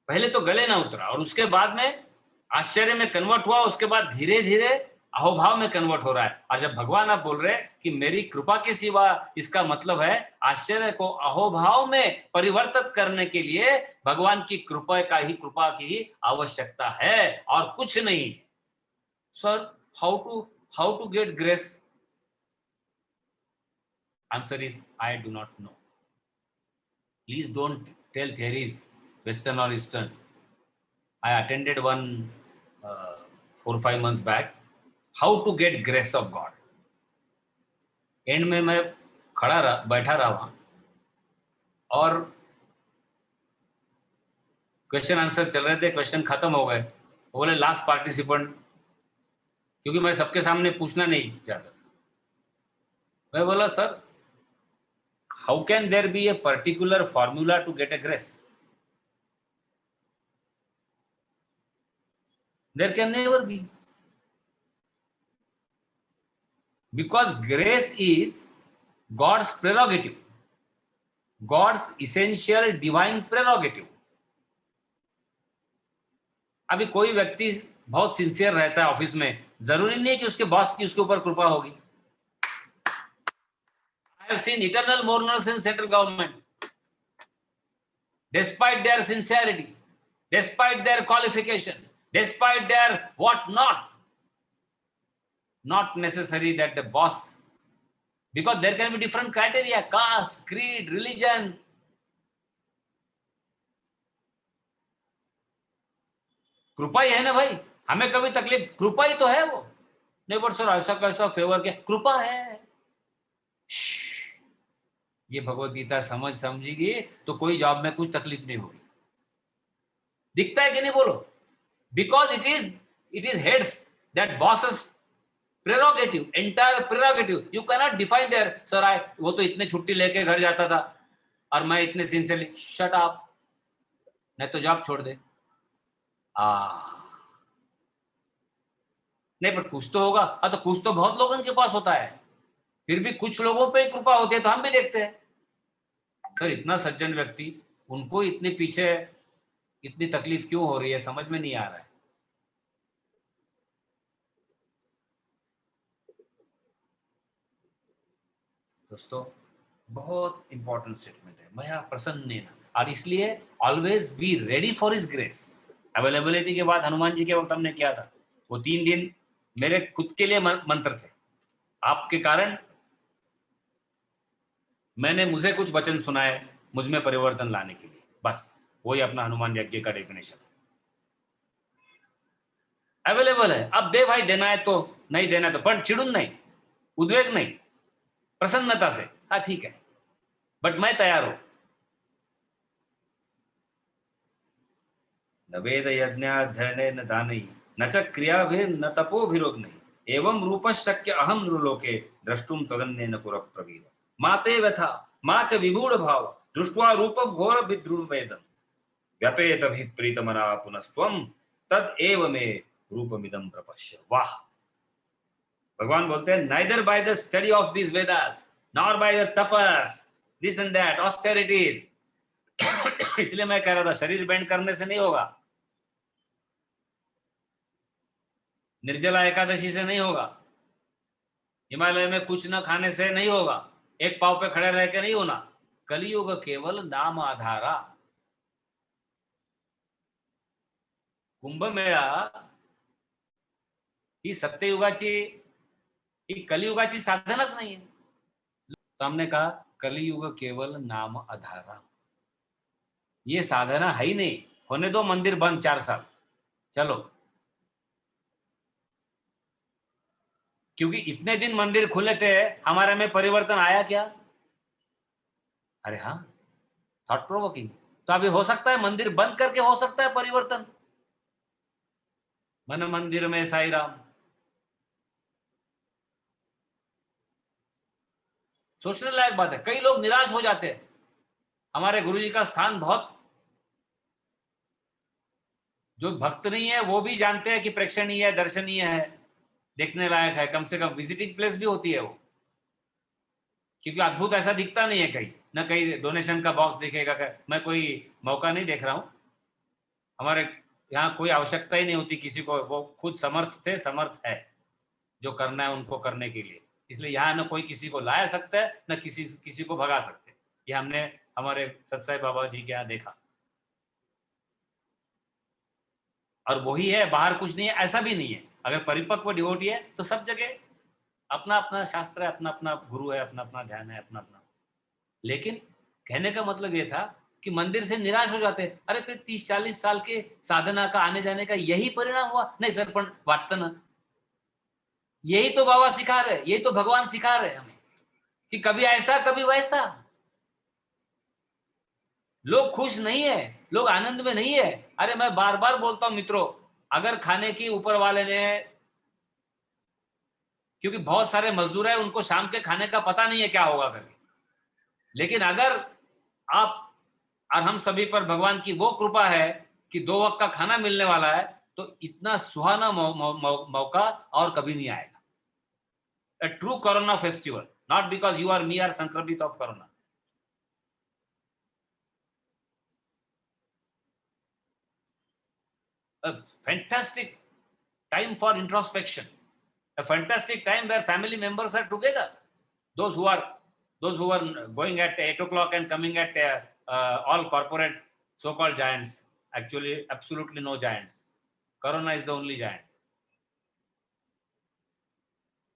पहले तो गले ना उतरा, और उसके बाद में आश्चर्य में कन्वर्ट हुआ, उसके बाद धीरे धीरे अहोभाव में कन्वर्ट हो रहा है. और जब भगवान आप बोल रहे कि मेरी कृपा के सिवा, इसका मतलब है आश्चर्य को अहोभाव में परिवर्तित करने के लिए भगवान की कृपा की आवश्यकता है और कुछ नहीं. Sir, how to get grace? Answer is I do not know. Please don't tell theories, Western or Eastern. I attended one 4-5 months back. How to get grace of God. And में मैं बैठा रहा वहां, और क्वेश्चन आंसर चल रहे थे. क्वेश्चन खत्म हो गए. बोले लास्ट पार्टिसिपेंट, क्योंकि मैं सबके सामने पूछना नहीं चाहता. मैं बोला sir, how can there be a particular formula to get a grace? There can never be. Because grace is God's prerogative, God's essential divine prerogative. अभी कोई व्यक्ति बहुत सिंसियर रहता है ऑफिस में, जरूरी नहीं है कि उसके बॉस की उसके ऊपर कृपा होगी. I have seen eternal mourners in central government. Despite their sincerity, despite their qualification, despite their what not necessary that the boss, because there can be different criteria, caste, creed, religion. कृपा ही है ना भाई, हमें कभी तकलीफ, कृपा ही तो है वो. नहीं बट सर ऐसा कैसा फेवर के, कृपा है. ये भगवत गीता समझिएगी तो कोई जॉब में कुछ तकलीफ नहीं होगी. दिखता है कि नहीं बोलो? Because it is heads, that bosses prerogative, entire prerogative. You cannot define there, sir, वो तो इतने छुट्टी लेके घर जाता था और मैं इतने सिंसियरली. शट अप, नहीं तो जॉब छोड़ दे. नहीं पर कुछ तो होगा. तो कुछ तो बहुत लोगों के पास होता है, फिर भी कुछ लोगों पे कृपा होती है, तो हम भी देखते हैं. सर इतना सज्जन व्यक्ति उनको इतने पीछे इतनी तकलीफ क्यों हो रही है, समझ में नहीं आ रहा है। दोस्तों बहुत इंपॉर्टेंट स्टेटमेंट है, मया प्रसन्नेन, और इसलिए always be ready for his grace. Availability के बाद हनुमान जी के वक्त हमने किया था, वो 3 दिन मेरे खुद के लिए मंत्र थे, आपके कारण मैंने मुझे कुछ वचन सुनाए मुझ में परिवर्तन लाने के लिए, बस वही अपना हनुमान यज्ञ का डेफिनेशन। अवेलेबल है, अब दे भाई, देना है तो, नहीं देना है तो, पर चिड़ुन नहीं, उद्वेग नहीं, प्रसन्नता से, हाँ ठीक है बट मैं तैयार हूं। न वेद यज्ञाध्ययनेन दानैः न च क्रियाभिर्न तपोभिरुग्नैः एवं रूपश्शक्य अहं नृलोके द्रष्टुं त्वदन्येन पुरः प्रवीर। माते व्यथा मा च विगूढ़ भाव दृष्ट्वा रूपं घोर विद्रुमवेदम् व्यपेतभिप्रीतमना पुनस्त्वं तद एव मे रूपमिदं प्रपश्य। वाह, भगवान बोलते हैं neither by the study of this Vedas nor by the tapas this and that austerities. इसलिए मैं कह रहा था शरीर बैंड करने से नहीं होगा, निर्जला एकादशी से नहीं होगा, हिमालय में कुछ न खाने से नहीं होगा, एक पाव पे खड़े रह के नहीं होना। कलियुग केवल नाम आधारा। कुंभमेळा ही सत्ययुगाची, ही कलियुगाची साधनच नाही है। तो हमने कहा कलियुग केवल नाम आधारा, ये साधना है ही नहीं, होने दो मंदिर बंद 4 साल, चलो, क्योंकि इतने दिन मंदिर खुले थे, हमारे में परिवर्तन आया क्या? अरे हाँ, थॉट प्रोवोकिंग। तो अभी हो सकता है मंदिर बंद करके हो सकता है परिवर्तन। मन मंदिर में साई राम, सोचने लायक बात है। कई लोग निराश हो जाते हैं, हमारे गुरुजी का स्थान बहुत, जो भक्त नहीं है वो भी जानते हैं कि प्रेक्षणीय है, दर्शनीय है, देखने लायक है, कम से कम विजिटिंग प्लेस भी होती है वो, क्योंकि अद्भुत ऐसा दिखता नहीं है कहीं ना कहीं डोनेशन का बॉक्स दिखेगा। मैं कोई मौका नहीं देख रहा हूं, हमारे यहाँ कोई आवश्यकता ही नहीं होती किसी को, वो खुद समर्थ थे, समर्थ है, जो करना है उनको करने के लिए। इसलिए यहाँ न कोई किसी को ला सकता है न किसी को भगा सकते। ये हमने हमारे सत्साई बाबा जी के यहाँ देखा, और वही है, बाहर कुछ नहीं है ऐसा भी नहीं है। अगर परिपक्व डिवोटी है तो सब जगह अपना अपना शास्त्र है, अपना अपना गुरु है, अपना अपना ध्यान है, अपना अपना। लेकिन कहने का मतलब ये था कि मंदिर से निराश हो जाते, अरे फिर 30-40 साल के साधना का, आने जाने का यही परिणाम हुआ? नहीं सर, पण वाटतं ना, यही तो बाबा सिखा रहे, यही तो भगवान सिखा रहे हमें कि कभी ऐसा कभी वैसा। लोग खुश नहीं है, लोग आनंद में नहीं है। अरे मैं बार बार बोलता हूं मित्रों, अगर खाने की ऊपर वाले ने, क्योंकि बहुत सारे मजदूर है, उनको शाम के खाने का पता नहीं है क्या होगा करके, लेकिन अगर आप और हम सभी पर भगवान की वो कृपा है कि 2 वक्त का खाना मिलने वाला है, तो इतना सुहाना मौका और कभी नहीं आएगा। A true Corona festival, not because you or me are संक्रमित of Corona. A fantastic time for introspection, a fantastic time where family members are together. Those who are going at 8 o'clock and coming at all corporate so-called giants, actually absolutely no giants. Corona is the only giant.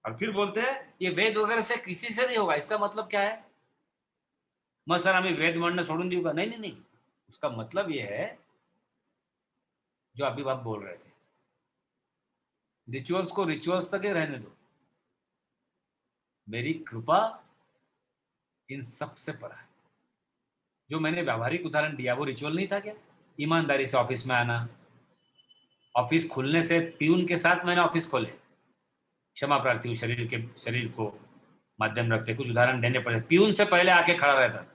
और फिर बोलते हैं ये वेद वगैरह से किसी से नहीं होगा। इसका मतलब क्या है? मग सर आम्ही वेद म्हणणं सोडून देऊ का? नहीं नहीं नहीं, उसका मतलब ये है जो अभी आप बोल रहे थे, रिचुअल्स को रिचुअल्स तक ही रहने दो, मेरी कृपा इन सब से पर है। जो मैंने व्यावहारिक उदाहरण दिया वो रिचुअल नहीं था क्या? ईमानदारी से ऑफिस में आना, ऑफिस खुलने से प्यून के साथ मैंने ऑफिस खोले, क्षमा प्रार्थी हूँ, शरीर को माध्यम रखते, कुछ उदाहरण देने पड़े। प्यून से पहले आके खड़ा रहता था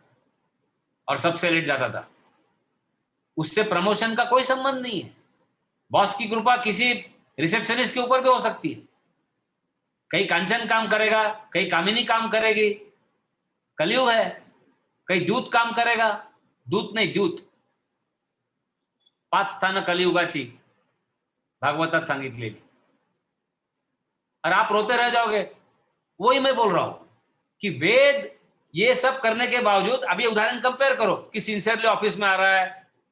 और सबसे लेट जाता था, उससे प्रमोशन का कोई संबंध नहीं है। बॉस की कृपा किसी रिसेप्शनिस्ट के ऊपर भी हो सकती है, कहीं कांचन काम करेगा, कहीं कामिनी काम करेगी, कलयुग है, कहीं दूत काम करेगा, दूत नाही द्यूत. 5 स्थानं कलियुगाची भागवतात सांगितलेली. और आप रोते रह जाओगे. वही मैं बोल रहा हूं कि वेद ये सब करने के बावजूद, अभी उदाहरण कंपेयर करो कि सिंसियरली ऑफिस में आ रहा है,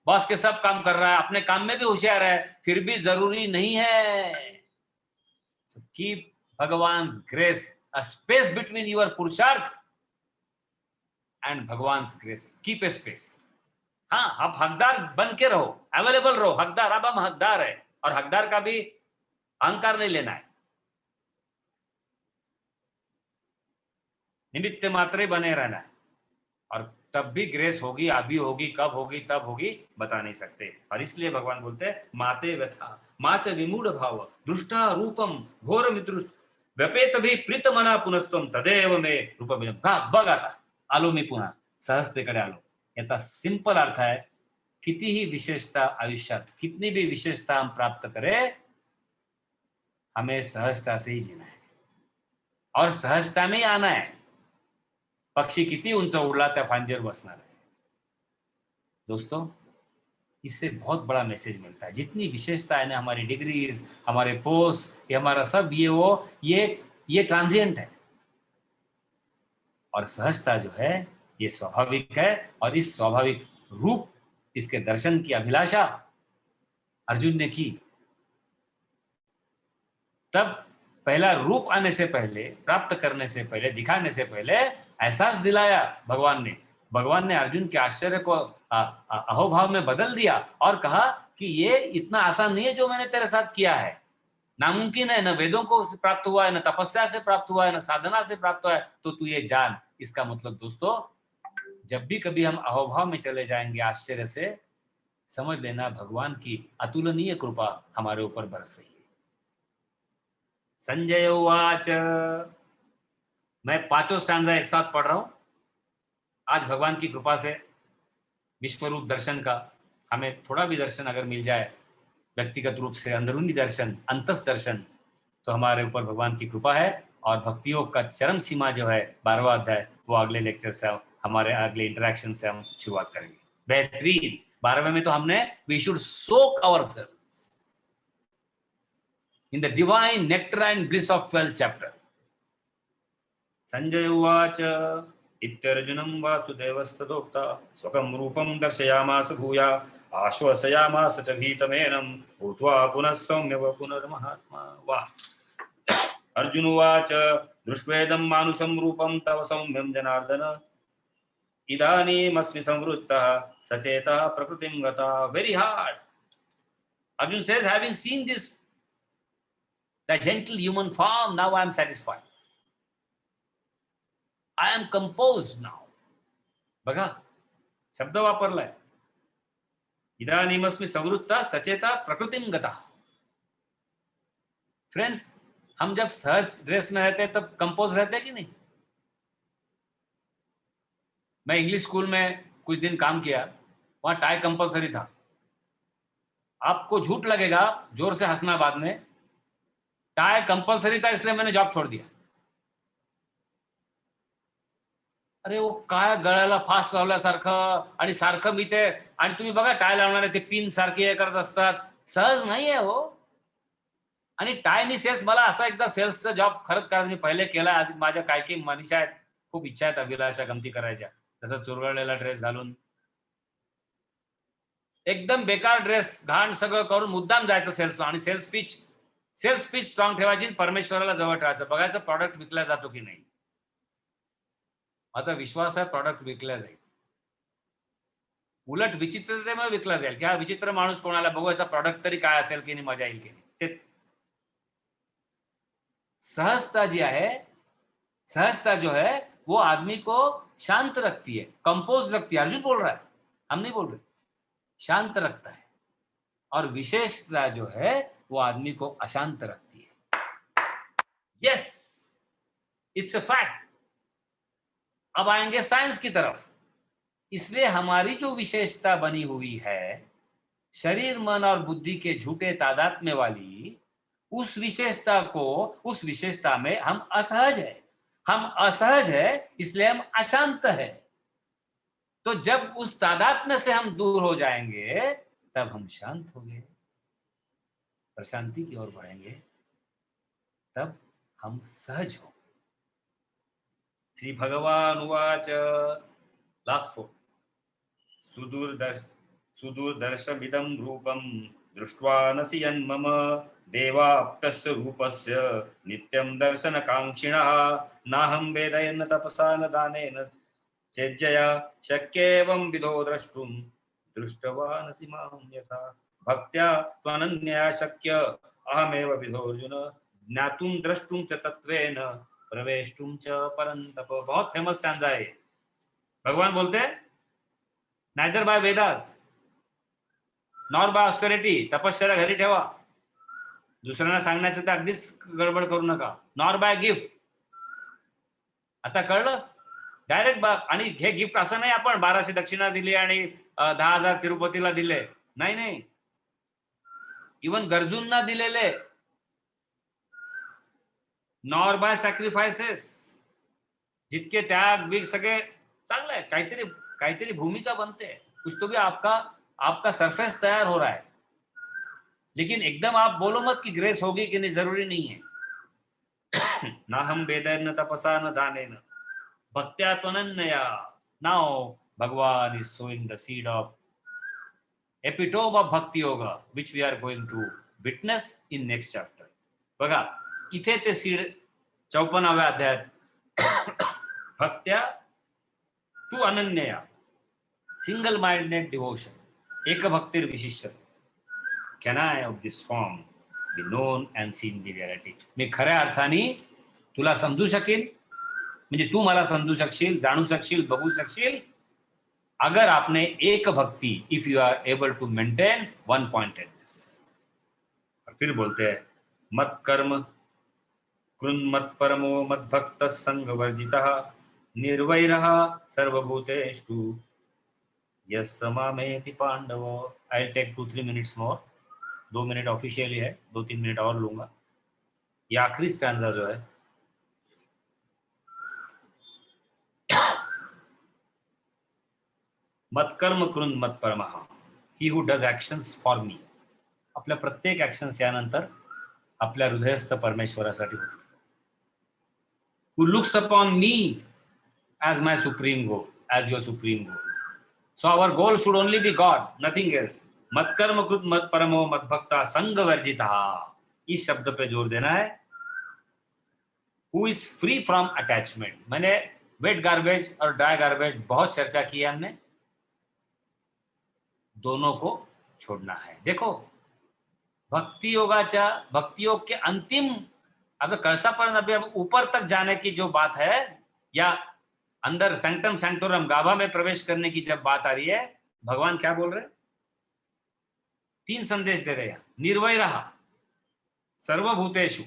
बॉस के सब काम कर रहा है, अपने काम में भी होशियार है, फिर भी जरूरी नहीं है. Keep Bhagwan's grace a space between your purusharth and Bhagwan's grace. Keep a space. हाँ, आप हकदार बन के रहो, अवेलेबल रहो. हकदार, अब हम हकदार है, और हकदार का भी अहंकार नहीं लेना है. निमित्त मात्र ही बने रहना है. और तब भी ग्रेस होगी, अभी होगी, कब होगी, तब होगी, बता नहीं सकते. और इसलिए भगवान बोलते हैं माते व्यथा माच विमूढ़ भाव दृष्टा रूपम घोर मिदृष्ट व्यपेत भी प्रीत मना पुनस्तम तदेव मे रूपम. बघ आता आलो मी पुन्हा, सहजतेकडे आलो. याचा सिंपल अर्थ है, कितीही विशेषता आयुष्यात, कितनी भी विशेषता हम प्राप्त करें, हमें सहजता से ही जीना है और सहजता में ही आना है. पक्षी किती उंच उडला त्या फांदीवर बसणार आहे. दोस्तों, इससे बहुत बड़ा मैसेज मिलता है. जितनी विशेषता है ना, हमारी डिग्रीज, हमारे पोस्ट, ये हमारा सब, ये ट्रांजिएंट है. और सहजता जो है ये स्वाभाविक है. और इस स्वाभाविक रूप, इसके दर्शन की अभिलाषा अर्जुन ने की. तब पहला रूप आने से पहले, प्राप्त करने से पहले, दिखाने से पहले एहसास दिलाया भगवान ने. भगवान ने अर्जुन के आश्चर्य को अहोभाव में बदल दिया और कहा कि ये इतना आसान नहीं है जो मैंने तेरे साथ किया है. नामुमकिन है, न वेदों को प्राप्त हुआ है, न तपस्या से प्राप्त हुआ है, न साधना से प्राप्त हुआ है. तो तू ये जान. इसका मतलब दोस्तों, जब भी कभी हम अहोभाव में चले जाएंगे आश्चर्य से, समझ लेना भगवान की अतुलनीय कृपा हमारे ऊपर बरस रही है. संजय उवाच. मैं 5 स्टैंजा एक साथ पढ़ रहा हूं. आज भगवान की कृपा से विश्वरूप दर्शन का हमें थोड़ा भी दर्शन अगर मिल जाए, व्यक्तिगत रूप से अंदरूनी दर्शन, अंतस दर्शन, तो हमारे ऊपर भगवान की कृपा है. और भक्ति योग का चरम सीमा जो है 12वां अध्याय, वो अगले लेक्चर से, हमारे अगले इंटरेक्शन से हम शुरुआत करेंगे. बेहतरीन. 12वें में तो हमने we should soak ourselves in the divine nectarine bliss of 12th chapter. Sanjay उवाच. इत्यर्जुनं वासुदेवस्तदोक्ता स्वकं रूपं दर्शयामास भूया आश्वासयामास च भीतमेनं भूत्वा पुनः सौम्यव पुनर्महात्मा. वाह. अर्जुन उवाच. दृष्ट्वेदं मानुषं रूपं तव सौम्यं जनार्दन इदानीमस्मि संवृत्तः सचेतः प्रकृतिं गतः. Very hard. Arjun says, having seen this, the gentle human form, now I am satisfied. I am composed now. बघा, शब्द वापरलाय. इदानीमस्मि संवृत्तः सचेता प्रकृतिं गतः. फ्रेंड्स, हम जब सहज ड्रेस में रहते हैं तब कंपोज रहते हैं कि नहीं? मैं इंग्लिश स्कूल में कुछ दिन काम किया, वहां टाई कंपलसरी था. आपको झूठ लगेगा, जोर से हंसना बाद में. टाई कंपलसरी था, इसलिए मैंने जॉब छोड़ दिया. अरे वो काय गळ्याला फास लावल्यासारखं आणि सारखं मी ते, आणि तुम्ही बघा टाय लावणारे ते पिन सारखे हे करत असतात. सहज नाही आहे हो. आणि टाय आणि सेल्स, मला असा एकदा सेल्सचा जॉब खरंच करायचा, मी पहिले केला. आज माझ्या काय की मनीषा आहेत, खूप इच्छा आहेत अभिलाषा गमती करायच्या, तसं चुरगळलेला ड्रेस घालून, एकदम बेकार ड्रेस, घाण सगळं करून मुद्दाम जायचं सेल्स. आणि सेल्स पिच स्ट्रॉंग ठेवायची, परमेश्वराला जवळ ठेवायचं, बघायचं प्रॉडक्ट विकला जातो की नाही. आता विश्वास आहे प्रॉडक्ट विकला जाईल. उलट विचित्रतेमुळे विकला जाईल की हा विचित्र माणूस कोणाला, बघू याचा प्रॉडक्ट तरी काय असेल की नाही, मजा येईल की नाही. तेच सहजता जी है, सहजता जो है वो आदमी को शांत रखती है, कंपोज रखती है. अर्जुन बोल रहा है, हम नहीं बोल रहे. शांत रखता है. और विशेषता जो है वो आदमी को अशांत रखती है. Yes, it's a fact. अब आएंगे साइंस की तरफ. इसलिए हमारी जो विशेषता बनी हुई है, शरीर, मन और बुद्धि के झूठे तादात्म्य वाली, उस विशेषता में हम असहज है. हम असहज है, इसलिए हम अशांत है. तो जब उस तादात्म्य से हम दूर हो जाएंगे तब हम शांत होंगे, प्रशांति की ओर बढ़ेंगे, तब हम सहज होंगे। श्री भगवान उवाच, लास्ट फोर, सुदूरदर्शमिदं रूपं दृष्ट्वा नसि यन्मम देवाप्यस्य रूपस्य नित्यं दर्शनकाङ्क्षिणः नाहं वेदयन्न तपसा न दानेन चेज्जया शक्येवं विधो द्रष्टुं दृष्टवानसि मां यथा भक्त्या त्वनन्या शक्य अहमेव विधोऽर्जुन ज्ञातुं द्रष्टुं च तत्त्वेन प्रवेष्टुं च परन्तप। बहुत फेमस स्टैंजा है। भगवान बोलते हैं, neither by Vedas nor by austerity, तपश्चर्या घरी ठेवा, दुसऱ्यांना सांगण्याचं तर अगदीच गडबड करू नका, नॉर बाय गिफ्ट. आता कळलं? डायरेक्ट आणि हे गिफ्ट असं नाही आपण 1200 दक्षिणा दिली आणि 10,000 तिरुपतीला दिले, नाही नाही, इवन गरजूंना दिलेले. नॉर बाय सॅक्रिफायसेस, जितके त्याग बिग सगळे चांगलं है, काहीतरी काहीतरी भूमिका बनते है, कुछ तो भी आपका सरफेस तैयार हो रहा है, लेकिन एकदम आप बोलो मत कि ग्रेस होगी कि नहीं, जरूरी नहीं है. ना हम वेदैन तपसा न दानेन भक्त्या त्वनन्या. Now Bhagwan is sowing the seed of epitome of bhakti yoga which we are going to witness in next chapter. बघा, इथे ते सीड 54व्या अध्यायात भक्त्या तू अनन्या, सिंगल माइंडेड डिवोशन, एक भक्तिर विशिष्ट, can I of this form be known and seen the reality. मी खऱ्या अर्थाने तुला समजू शकेन, म्हणजे तू मला समजू शकशील, जाणू शकशील, बघू शकशील, अगर आपने एक भक्ति, if you are able to maintain one pointedness. और फिर बोलते हैं, मत कर्म कृन मत परमो मत भक्त संग वर्जितः निर्वैरः सर्वभूतेषु यस्मामेति Pandava. I will take 2-3 minutes more. 2 minute officially है, 2-3 मिनट और लूंगा. ये आखिरी स्टैंजा जो है, मत कर्म कृन मत परमः, he who does actions for me. आपल्या प्रत्येक ॲक्शन्स यानंतर आपल्या हृदयस्थ परमेश्वरासाठी होते. Who looks upon me as my supreme goal, as your supreme goal. So our goal should only be God, nothing else. मत कर्म कृत मत परमो मत भक्ता संग वर्जिता, इस शब्द पे जोर देना है. Who is free from attachment. मैंने वेट गार्बेज और ड्राई गार्बेज बहुत चर्चा की है हमने, दोनों को छोड़ना है. देखो, भक्ति योग के अंतिम, अब कळसा पर अभी अब ऊपर तक जाने की जो बात है, या अंदर सैंक्टम सैंक्टोरम गाभा में प्रवेश करने की जब बात आ रही है, भगवान क्या बोल रहे हैं? 3 संदेश दे रहे हैं. निर्वैरः सर्वभूतेषु,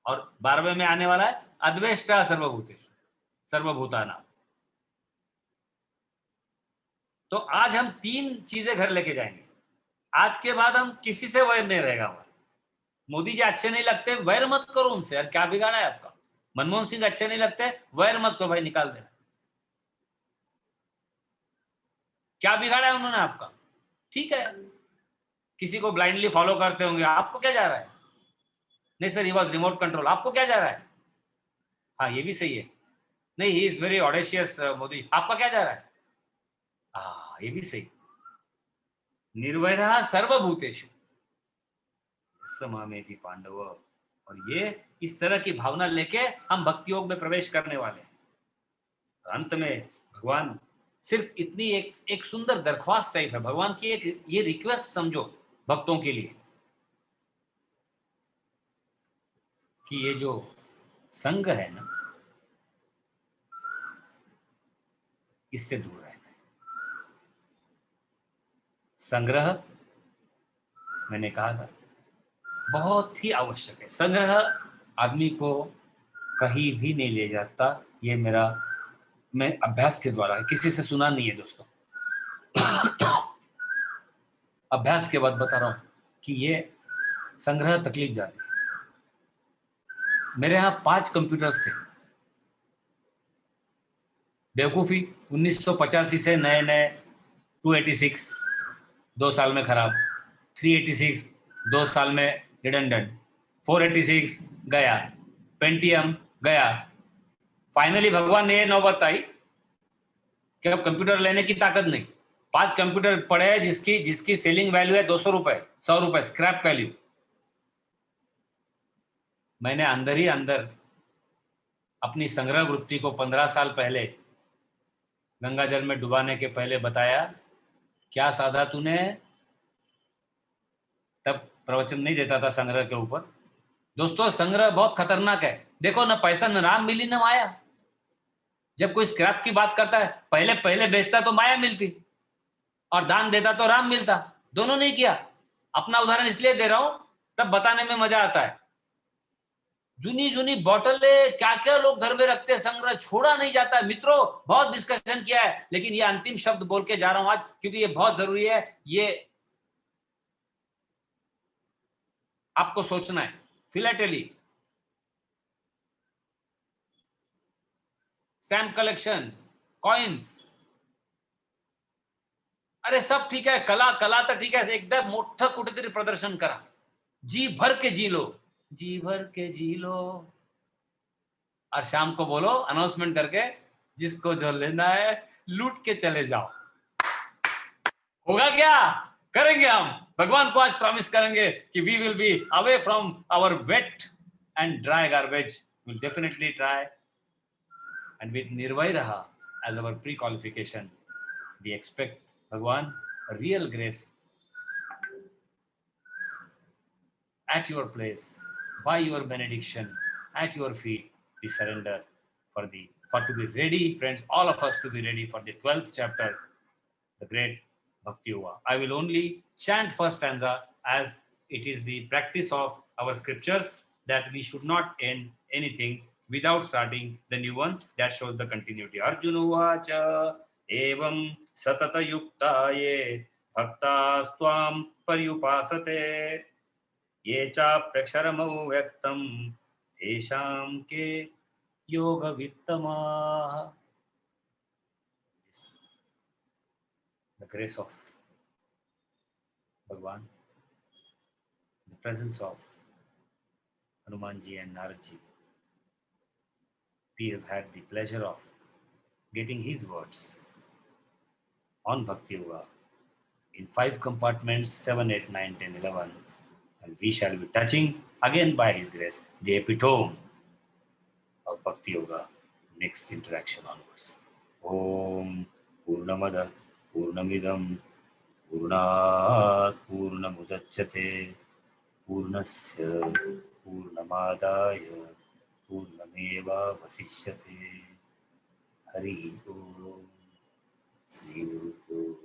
और 12वें में आने वाला है अद्वेष्टा सर्वभूतेषु सर्वभूतानां. तो आज हम 3 चीजें घर लेके जाएंगे. आज के बाद हम किसी से वैर नहीं रहेगा. हमारा मोदी जी अच्छे नहीं लगते, वैर मत करो उनसे, यार क्या बिगाड़ा है आपका. मनमोहन सिंह अच्छे नहीं लगते, वैर मत करो भाई, निकाल देना. क्या बिगाड़ा है उन्होंने आपका? ठीक है, किसी को ब्लाइंडली फॉलो करते होंगे, आपको क्या जा रहा है? नहीं sir, he was remote control, आपको क्या जा रहा है? हाँ, ये भी सही है. नहीं, he is very audacious Modi, आपका क्या जा रहा है? हाँ, ये भी सही. निर्वैरः सर्वभूतेषु यस्मामेति पांडव. और ये इस तरह की भावना लेके हम भक्ति योग में प्रवेश करने वाले हैं. अंत में भगवान सिर्फ इतनी एक सुंदर दरख्वास्त टाइप है भगवान की, एक ये रिक्वेस्ट समझो भक्तों के लिए कि ये जो संग है ना, इससे दूर रहना है. संग्रह मैंने कहा था बहुत ही आवश्यक है. संग्रह आदमी को कहीं भी नहीं ले जाता. ये मैं अभ्यास के द्वारा, किसी से सुना नहीं है दोस्तों, अभ्यास के बाद बता रहा हूं कि ये संग्रह तकलीफ जाती है. मेरे यहाँ 5 कंप्यूटर्स थे. बेवकूफ़ी। 1985 से नए नए 286 2 साल में खराब, 386 2 साल में रिडंडेंट, 486 गया, पेंटियम गया। फाइनली भगवान ने ये नौबत आई कि अब कंप्यूटर लेने की ताकत नहीं। 5 कंप्यूटर पड़े हैं जिसकी जिसकी सेलिंग वैल्यू है 200 रुपए, 100 रुपए स्क्रैप वैल्यू। मैंने अंदर ही अंदर अपनी संग्रह वृत्ति को 15 साल पहले गंगा जल में डुबाने के पहले बताया, क्या साधा तूने? तब प्रवचन नहीं देता था संग्रह के ऊपर। दोस्तों, संग्रह बहुत खतरनाक है। देखो, न पैसा न राम मिली न माया। जब कोई स्क्रैप की बात करता है, पहले पहले बेचता तो माया मिलती और दान देता तो राम मिलता। दोनों नहीं किया। अपना उदाहरण इसलिए दे रहा हूं, तब बताने में मजा आता है। जुनी जुनी बॉटलें क्या क्या लोग घर में रखते हैं, संग्रह छोड़ा नहीं जाता है। मित्रों, बहुत डिस्कशन किया है, लेकिन ये अंतिम शब्द बोल के जा रहा हूं आज, क्योंकि ये बहुत जरूरी है। ये आपको सोचना है। फिलेटेली, स्टैम्प कलेक्शन, कॉइन्स, अरे सब ठीक है। कला कला तर ठीक आहे, एकदा मोठं कुठेतरी प्रदर्शन करा, जी भर के जी लो, जी भर के जी लो, और शाम को बोलो अनाउंसमेंट करके, जिसको जो लेना है लूट के चले जाओ। होगा क्या? करेंगे हम। भगवान को आज प्रॉमिस करेंगे कि we will be away from our wet and dry garbage. Will definitely try, and with निर्भय रहा as our pre-qualification, we expect Bhagwan a real grace at your place, by your benediction, at your feet. We surrender for to be ready, friends, all of us to be ready for the 12th chapter, the great Bhakti Yoga. I will only chant first stanza, as it is the practice of our scriptures that we should not end anything without starting the new one. That shows the continuity. Arjuna Vacha evam satata yuktaye bhaktastvam paryupasate ये चाप्यक्षरमौ व्यक्तं तेषां के योगवित्तमाः। The grace of Bhagwan, the presence of Hanumanji and Naradji. We have had the pleasure of getting his words on Bhakti Yoga in 5 compartments, 7, 8, 9, 10, 11. And we shall be touching again by his grace the epitome of Bhakti Yoga next interaction onwards. Om Purnamada Purnamidam Purnat Purnamudachyate Purnasya Purnamadaya Purnameva Vasishyate. Hari Om Sri Guru